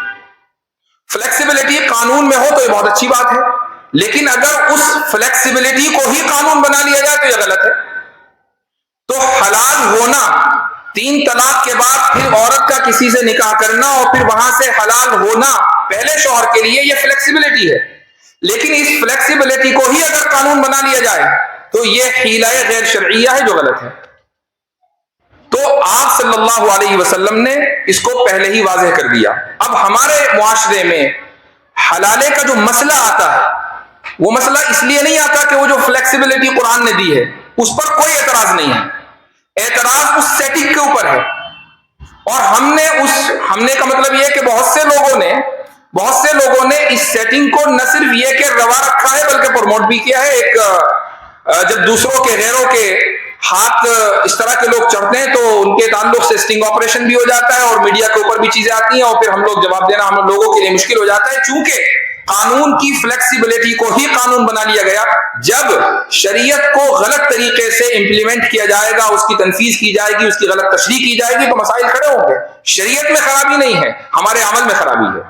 فلیکسیبلٹی قانون میں ہو تو یہ بہت اچھی بات ہے, لیکن اگر اس فلیکسیبلٹی کو ہی قانون بنا لیا جائے تو یہ غلط ہے. تو حلال ہونا, 3 طلاق کے بعد پھر عورت کا کسی سے نکاح کرنا اور پھر وہاں سے حلال ہونا پہلے شوہر کے لیے, یہ فلیکسیبلٹی ہے. لیکن اس فلیکسیبلٹی کو ہی اگر قانون بنا لیا جائے تو یہ حیلہ غیر شرعیہ ہے جو غلط ہے. تو آپ صلی اللہ علیہ وسلم نے اس کو پہلے ہی واضح کر دیا. اب ہمارے معاشرے میں حلالے کا جو مسئلہ آتا ہے وہ مسئلہ اس لیے نہیں آتا کہ وہ جو فلیکسیبلٹی قرآن نے دی ہے اس پر کوئی اعتراض نہیں ہے. اعتراض اس سیٹنگ کے اوپر ہے. اور ہم نے کا مطلب یہ ہے کہ بہت سے لوگوں نے اس سیٹنگ کو نہ صرف یہ کہ روا رکھا ہے بلکہ پروموٹ بھی کیا ہے. جب دوسروں کے, غیروں کے ہاتھ اس طرح کے لوگ چڑھتے ہیں تو ان کے تعلق سے سٹنگ آپریشن بھی ہو جاتا ہے اور میڈیا کے اوپر بھی چیزیں آتی ہیں اور پھر ہم لوگ جواب دینا ہم لوگوں کے لیے مشکل ہو جاتا ہے. چونکہ قانون کی فلیکسیبلٹی کو ہی قانون بنا لیا گیا. جب شریعت کو غلط طریقے سے امپلیمنٹ کیا جائے گا, اس کی تنفیذ کی جائے گی, اس کی غلط تشریح کی جائے گی تو مسائل کھڑے ہوں گے. شریعت میں خرابی نہیں ہے, ہمارے عمل میں خرابی ہے.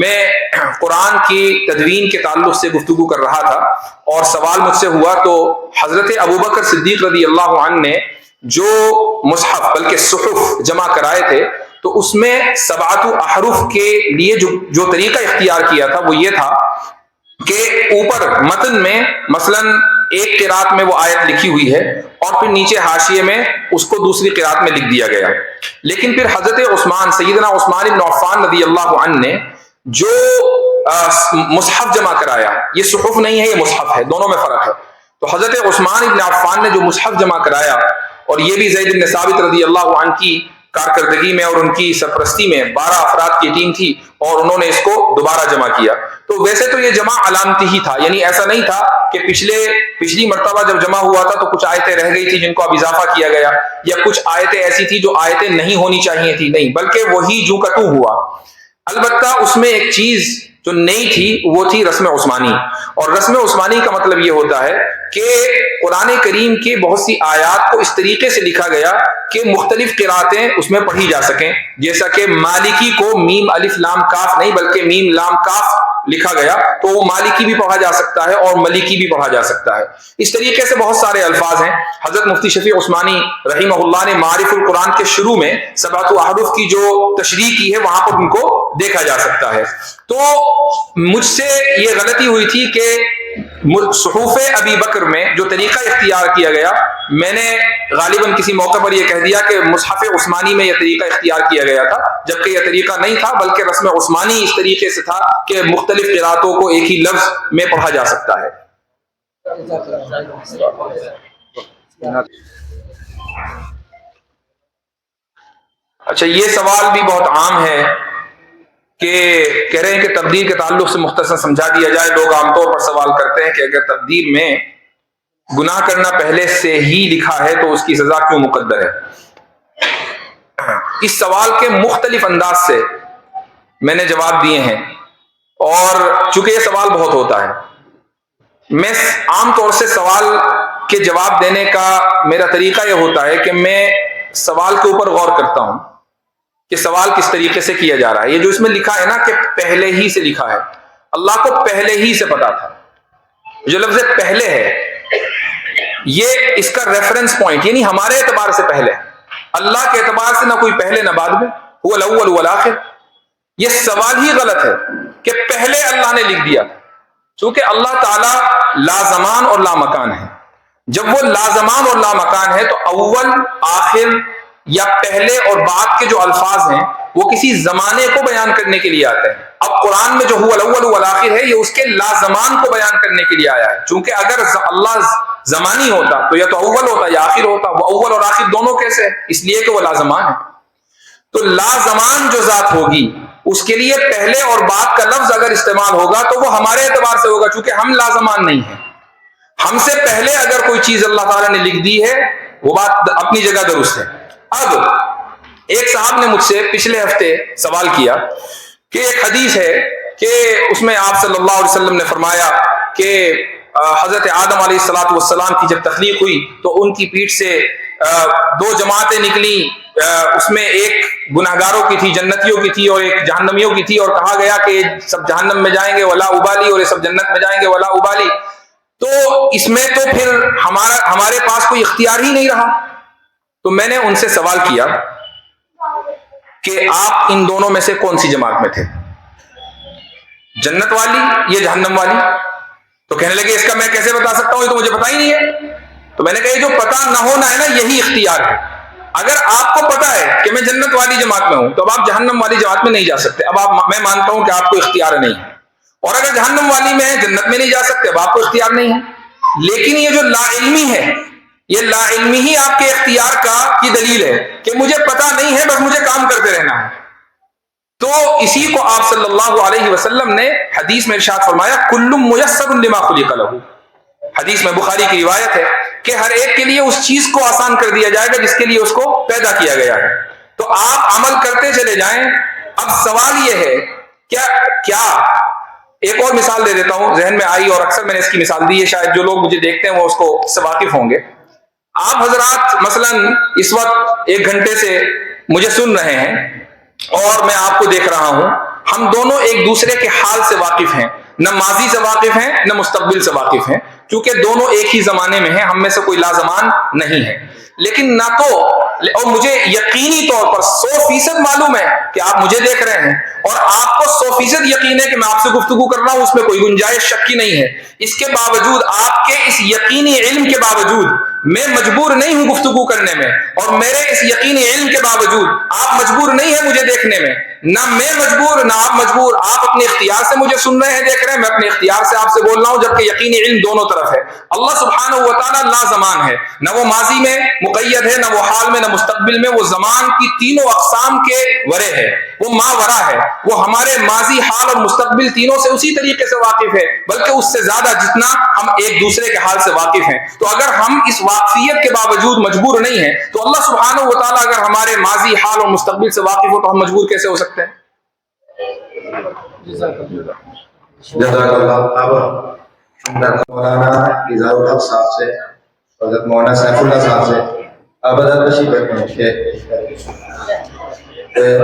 میں قرآن کی تدوین کے تعلق سے گفتگو کر رہا تھا اور سوال مجھ سے ہوا، تو حضرت ابوبکر صدیق رضی اللہ عنہ نے جو مصحف بلکہ صحف جمع کرائے تھے تو اس میں 7 احرف کے لیے جو طریقہ اختیار کیا تھا وہ یہ تھا کہ اوپر متن میں مثلا ایک قرات میں وہ آیت لکھی ہوئی ہے اور پھر نیچے حاشیے میں اس کو دوسری قرات میں لکھ دیا گیا. لیکن پھر حضرت عثمان سیدنا عثمان بن عفان رضی اللہ عنہ نے جو مصحف جمع کرایا، یہ صحف نہیں ہے یہ مصحف ہے، دونوں میں فرق ہے. تو حضرت عثمان بن عفان نے جو مصحف جمع کرایا، اور یہ بھی زید بن ثابت رضی اللہ عنہ کی کارکردگی میں اور ان کی سرپرستی میں 12 افراد کی ٹیم تھی اور انہوں نے اس کو دوبارہ جمع کیا. تو ویسے تو یہ جمع علامتی ہی تھا، یعنی ایسا نہیں تھا کہ پچھلی مرتبہ جب جمع ہوا تھا تو کچھ آیتیں رہ گئی تھی جن کو اب اضافہ کیا گیا، یا کچھ آیتیں ایسی تھی جو آیتیں نہیں ہونی چاہیے تھی، نہیں، بلکہ وہی جو کتو ہوا. البتہ اس میں ایک چیز جو نئی تھی وہ تھی رسم عثمانی. اور رسم عثمانی کا مطلب یہ ہوتا ہے کہ قرآن کریم کی بہت سی آیات کو اس طریقے سے لکھا گیا کہ مختلف قراتیں اس میں پڑھی جا سکیں. جیسا کہ مالکی کو میم الف لام کاف نہیں بلکہ میم لام کاف لکھا گیا تو وہ مالکی بھی پڑھا جا سکتا ہے اور ملکی بھی پڑھا جا سکتا ہے. اس طریقے سے بہت سارے الفاظ ہیں. حضرت مفتی شفیع عثمانی رحمہ اللہ نے معارف القرآن کے شروع میں 7 احرف کی جو تشریح کی ہے وہاں پر ان کو دیکھا جا سکتا ہے. تو مجھ سے یہ غلطی ہوئی تھی کہ صحف ابی بکر میں جو طریقہ اختیار کیا گیا، میں نے غالباً کسی موقع پر یہ کہہ دیا کہ مصحف عثمانی میں یہ طریقہ اختیار کیا گیا تھا، جبکہ یہ طریقہ نہیں تھا بلکہ رسم عثمانی اس طریقے سے تھا کہ مختلف قراتوں کو ایک ہی لفظ میں پڑھا جا سکتا ہے. اچھا، یہ سوال بھی بہت عام ہے کہ کہہ رہے ہیں کہ تبدیل کے تعلق سے مختصر سمجھا دیا جائے. لوگ عام طور پر سوال کرتے ہیں کہ اگر تبدیل میں گناہ کرنا پہلے سے ہی لکھا ہے تو اس کی سزا کیوں مقدر ہے؟ اس سوال کے مختلف انداز سے میں نے جواب دیے ہیں، اور چونکہ یہ سوال بہت ہوتا ہے، میں عام طور سے سوال کے جواب دینے کا میرا طریقہ یہ ہوتا ہے کہ میں سوال کے اوپر غور کرتا ہوں کہ سوال کس طریقے سے کیا جا رہا ہے. یہ جو اس میں لکھا ہے نا کہ پہلے ہی سے لکھا ہے، اللہ کو پہلے ہی سے پتا تھا. جو لفظ پہلے ہے یہ اس کا ریفرنس پوائنٹ یعنی ہمارے اعتبار سے پہلے، اللہ کے اعتبار سے نہ کوئی پہلے نہ بعد میں، هو الاول والآخر. یہ سوال ہی غلط ہے کہ پہلے اللہ نے لکھ دیا، چونکہ اللہ تعالی لا زمان اور لا مکان ہے. جب وہ لا زمان اور لا مکان ہے تو اول، آخر یا پہلے اور بعد کے جو الفاظ ہیں وہ کسی زمانے کو بیان کرنے کے لیے آتے ہیں. اب قرآن میں جو هو الاول والآخر ہے یہ اس کے لا زمان کو بیان کرنے کے لیے آیا ہے. چونکہ اگر اللہ زمانی ہوتا تو یا تو اول ہوتا یا آخر ہوتا. وہ اول اور آخر دونوں کیسے ہے؟ اس لیے کہ وہ لا زمان ہے. تو لا زمان جو ذات ہوگی اس کے لیے پہلے اور بعد کا لفظ اگر استعمال ہوگا تو وہ ہمارے اعتبار سے ہوگا، چونکہ ہم لا زمان نہیں ہیں. ہم سے پہلے اگر کوئی چیز اللہ تعالیٰ نے لکھ دی ہے وہ بات اپنی جگہ درست ہے. اب ایک صاحب نے مجھ سے پچھلے ہفتے سوال کیا کہ ایک حدیث ہے کہ اس میں آپ صلی اللہ علیہ وسلم نے فرمایا کہ حضرت آدم علیہ الصلوۃ والسلام کی جب تخلیق ہوئی تو ان کی پیٹھ سے 2 جماعتیں نکلی، اس میں ایک گناہگاروں کی تھی، جنتیوں کی تھی، اور ایک جہنمیوں کی تھی، اور کہا گیا کہ سب جہنم میں جائیں گے ولا ابالی اور یہ سب جنت میں جائیں گے ولا ابالی. تو اس میں تو پھر ہمارے پاس کوئی اختیار ہی نہیں رہا. تو میں نے ان سے سوال کیا کہ آپ ان دونوں میں سے کون سی جماعت میں تھے، جنت والی یا جہنم والی؟ تو کہنے لگے اس کا میں کیسے بتا سکتا ہوں، یہ تو مجھے پتا ہی نہیں ہے. تو میں نے کہا یہ جو پتا نہ ہونا ہے نا یہی اختیار ہے. اگر آپ کو پتا ہے کہ میں جنت والی جماعت میں ہوں تو اب آپ جہنم والی جماعت میں نہیں جا سکتے. اب میں مانتا ہوں کہ آپ کو اختیار نہیں ہے. اور اگر جہنم والی میں ہے جنت میں نہیں جا سکتے، اب آپ کو اختیار نہیں ہے. لیکن یہ جو لا علمی ہے، یہ لا علمی ہی آپ کے اختیار کی دلیل ہے کہ مجھے پتا نہیں ہے بس مجھے کام کرتے رہنا ہے. تو اسی کو آپ صلی اللہ علیہ وسلم نے حدیث میں ارشاد فرمایا کل میسر لما خلق لہ. حدیث میں بخاری کی روایت ہے کہ ہر ایک کے لیے اس چیز کو آسان کر دیا جائے گا جس کے لیے اس کو پیدا کیا گیا ہے. تو آپ عمل کرتے چلے جائیں. اب سوال یہ ہے کیا ایک اور مثال دے دیتا ہوں، ذہن میں آئی اور اکثر میں نے اس کی مثال دی ہے، شاید جو لوگ مجھے دیکھتے ہیں وہ اس کو سے واقف ہوں گے. آپ حضرات مثلا اس وقت 1 گھنٹے سے مجھے سن رہے ہیں اور میں آپ کو دیکھ رہا ہوں. ہم دونوں ایک دوسرے کے حال سے واقف ہیں، نہ ماضی سے واقف ہیں نہ مستقبل سے واقف ہیں، کیونکہ دونوں ایک ہی زمانے میں ہیں، ہم میں سے کوئی لازمان نہیں ہے۔ لیکن نہ تو، اور مجھے یقینی طور پر 100% معلوم ہے کہ آپ مجھے دیکھ رہے ہیں، اور آپ کو 100% یقین ہے کہ میں آپ سے گفتگو کر رہا ہوں، اس میں کوئی گنجائش شک کی نہیں ہے۔ اس کے باوجود، آپ کے اس یقینی علم کے باوجود میں مجبور نہیں ہوں گفتگو کرنے میں، اور میرے اس یقینی علم کے باوجود آپ مجبور نہیں ہیں مجھے دیکھنے میں، نہ میں مجبور نہ آپ مجبور۔ آپ اپنے اختیار سے مجھے سن رہے ہیں، دیکھ رہے ہیں، میں اپنے اختیار سے آپ سے بول رہا ہوں، جبکہ یقینی علم دونوں طرف ہے۔ اللہ سبحانہ و تعالیٰ لا زمان ہے، نہ وہ ماضی میں مقید ہے، نہ وہ حال میں، نہ مستقبل میں، وہ زمان کی تینوں اقسام کے ورے ہے، وہ ماورا ہے، وہ ہمارے ماضی، حال اور مستقبل تینوں سے اسی طریقے سے واقف ہے، بلکہ اس سے زیادہ جتنا ہم ایک دوسرے کے حال سے واقف ہیں۔ تو اگر ہم اس واقفیت کے باوجود مجبور نہیں ہیں، تو اللہ سبحانہ و تعالیٰ اگر ہمارے ماضی، حال اور مستقبل سے واقف ہو تو ہم مجبور کیسے ہو سکتے ہیں؟ جزاک اللہ۔ اب مولانا اظہار الحق صاحب سے، حضرت مولانا سیف اللہ صاحب سے اب حضرت تشریف رکھیں کہ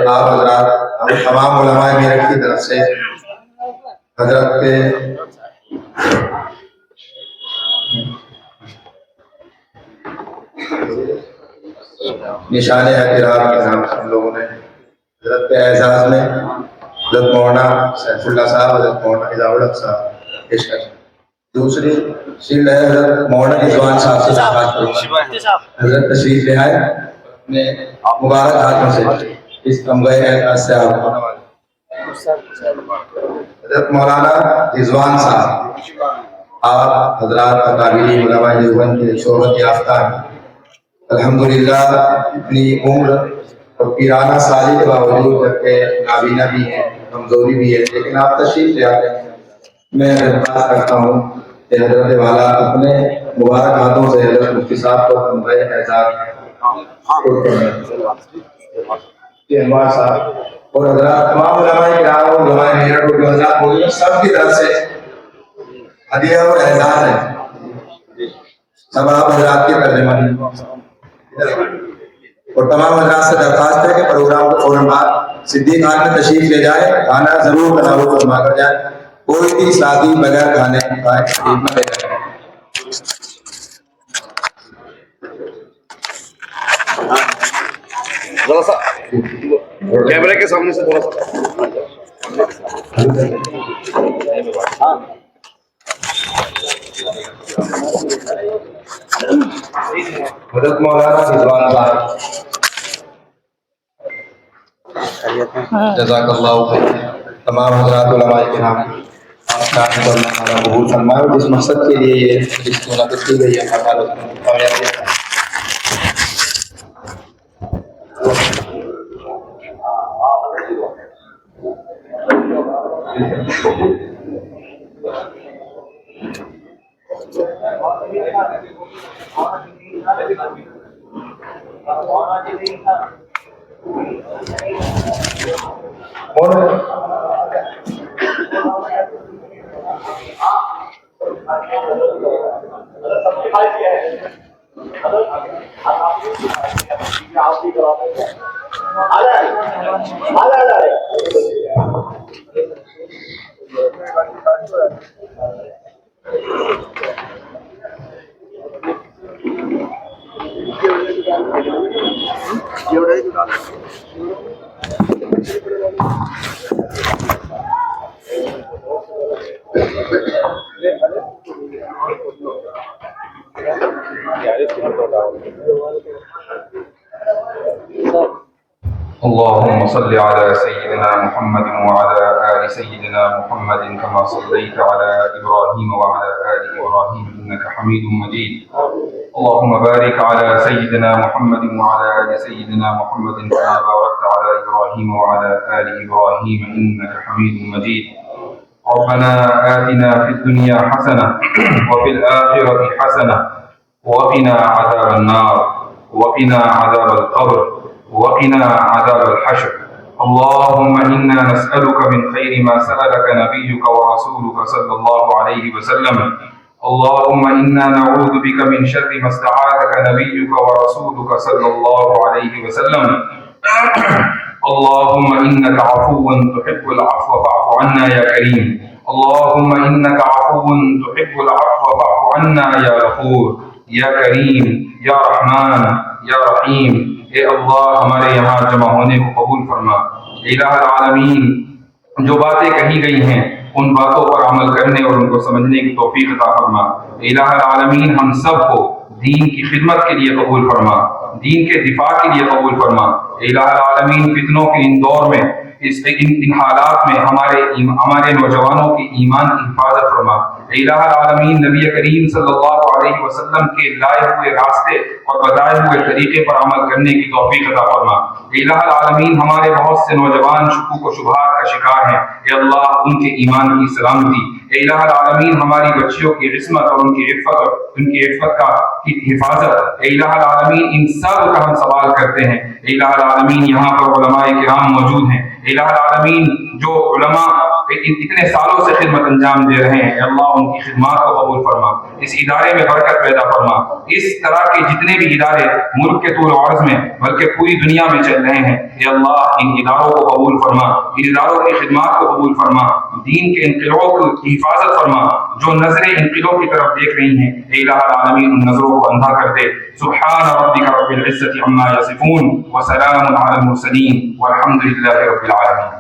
آپ حضرات، ہم تمام علماء میرٹھ کی طرف سے حضرت کے نشان احترام کے نام سے ہم لوگوں نے حضرت کے اعزاز میں حضرت مولانا سیف اللہ صاحب، حضرت مولانا اظہار الحق صاحب پیش کر۔ دوسری شیلڈ ہے حضرت مولانا رضوان صاحب سے درخواست کروں گا حضرت تشریف لے آئے، اپنے مبارک ہاتھوں سے اس کمبئے اعزاز سے آپ کو نوازیں۔ حضرت مولانا رضوان صاحب، آپ حضرات اکابرین علماء دیوبند کے شہرت یافتہ ہیں، الحمدللہ اتنی عمر اور پیرانہ سالی کے باوجود، جبکہ نابینا بھی ہیں، کمزوری بھی ہے، لیکن آپ تشریف لے آتے ہیں۔ میں درخواست کرتا ہوں کہ حضرت والا اپنے مبارک ہاتھوں سے حضرت مفتی صاحب کو تمغہ اعزاز انوار صاحب اور حضرات تمام علماء کرام اور علماء میرٹھ جو حضرات موجود ہیں، سب کی طرف سے ہدیہ اور اعزاز ہے، سب آپ حضرات کی ترجمانی، اور تمام حضرات سے درخواست ہے کہ پروگرام کو فوراً بعد صدیق خان میں تشریف لے جائے، کھانا ضرور تناول فرما کر جائے، کوئی بھی شادی بغیر کھانے کا تشریف نہ لے جائے۔ ذرا سا کیمرے کے سامنے سے تھوڑا سا حضرت مولانا رضوان صاحب، جزاک اللہ خیر۔ تمام حضرات علماء کرام آپ کا اللہ تعالیٰ قبول فرمائے، اور جس مقصد کے لیے یہ اس کی منعقد کی گئی ہے اللہ تعالیٰ اس کو کامیابی عطا فرمائے۔ اللهم صل على سيدنا محمد وعلى آل سيدنا محمد كما صليت على إبراهيم وعلى آل إبراهيم إنك حميد مجيد. اللهم بارك على سيدنا محمد وعلى آل سيدنا محمد كما باركت على إبراهيم وعلى آل إبراهيم إنك حميد مجيد. ربنا آتنا في الدنيا حسنة وفي الآخرة حسنة وقنا عذاب النار وقنا عذاب القبر وقنا عذاب الحشر. اللهم إنا نسألك من خير ما سألك نبيك ورسولك صلى الله عليه وسلم. اللهم إنا نعوذ بك من شر ما استعاذك نبيك ورسولك صلى الله عليه وسلم. اللهم إنك عفو تحب العفو فاعف عنا يا كريم اللهم إنك عفو تحب العفو فاعف عنا يا غفور یا کریم یا رحمان یا رحیم. اے اللہ ہمارے یہاں جمع ہونے کو قبول فرما. الہ العالمین جو باتیں کہی گئی ہیں ان باتوں پر عمل کرنے اور ان کو سمجھنے کی توفیق عطا فرما. الہ العالمین ہم سب کو دین کی خدمت کے لیے قبول فرما, دین کے دفاع کے لیے قبول فرما. الہ العالمین فتنوں کے ان دور میں ان حالات میں ہمارے نوجوانوں کے ایمان کی حفاظت فرما. الہ العالمین نبی کریم صلی اللہ علیہ وسلم کے لائے ہوئے راستے اور بتائے ہوئے طریقے پر عمل کرنے کی توفیق عطا فرما. الہ العالمین ہمارے بہت سے نوجوان شکوک و شبہات کا شکار ہیں, اے اللہ ان کے ایمان کی سلامتی. الہ العالمین ہماری بچیوں کی عصمت اور ان کی عفت کی حفاظت. الہ العالمین ان سب کا ہم سوال کرتے ہیں. الہ العالمین یہاں پر علماء کرام موجود ہیں. الہ العالمین جو علماء اتنے سالوں سے خدمت انجام دے رہے ہیں, اے اللہ ان کی خدمات کو قبول فرما. اس ادارے میں برکت پیدا فرما. اس طرح کے جتنے بھی ادارے ملک کے طول و عرض میں بلکہ پوری دنیا میں چل رہے ہیں, اے اللہ ان اداروں کو قبول فرما, ان اداروں کی خدمات کو قبول فرما. دین کے انقلابوں کی حفاظت فرما. جو نظریں انقلاب کی طرف دیکھ رہی ہیں, اے الہ العالمین ان نظروں کو اندھا کر دے. سبحان ربک رب العزة عما یصفون وسلام علی المرسلین والحمد للہ رب العالمین.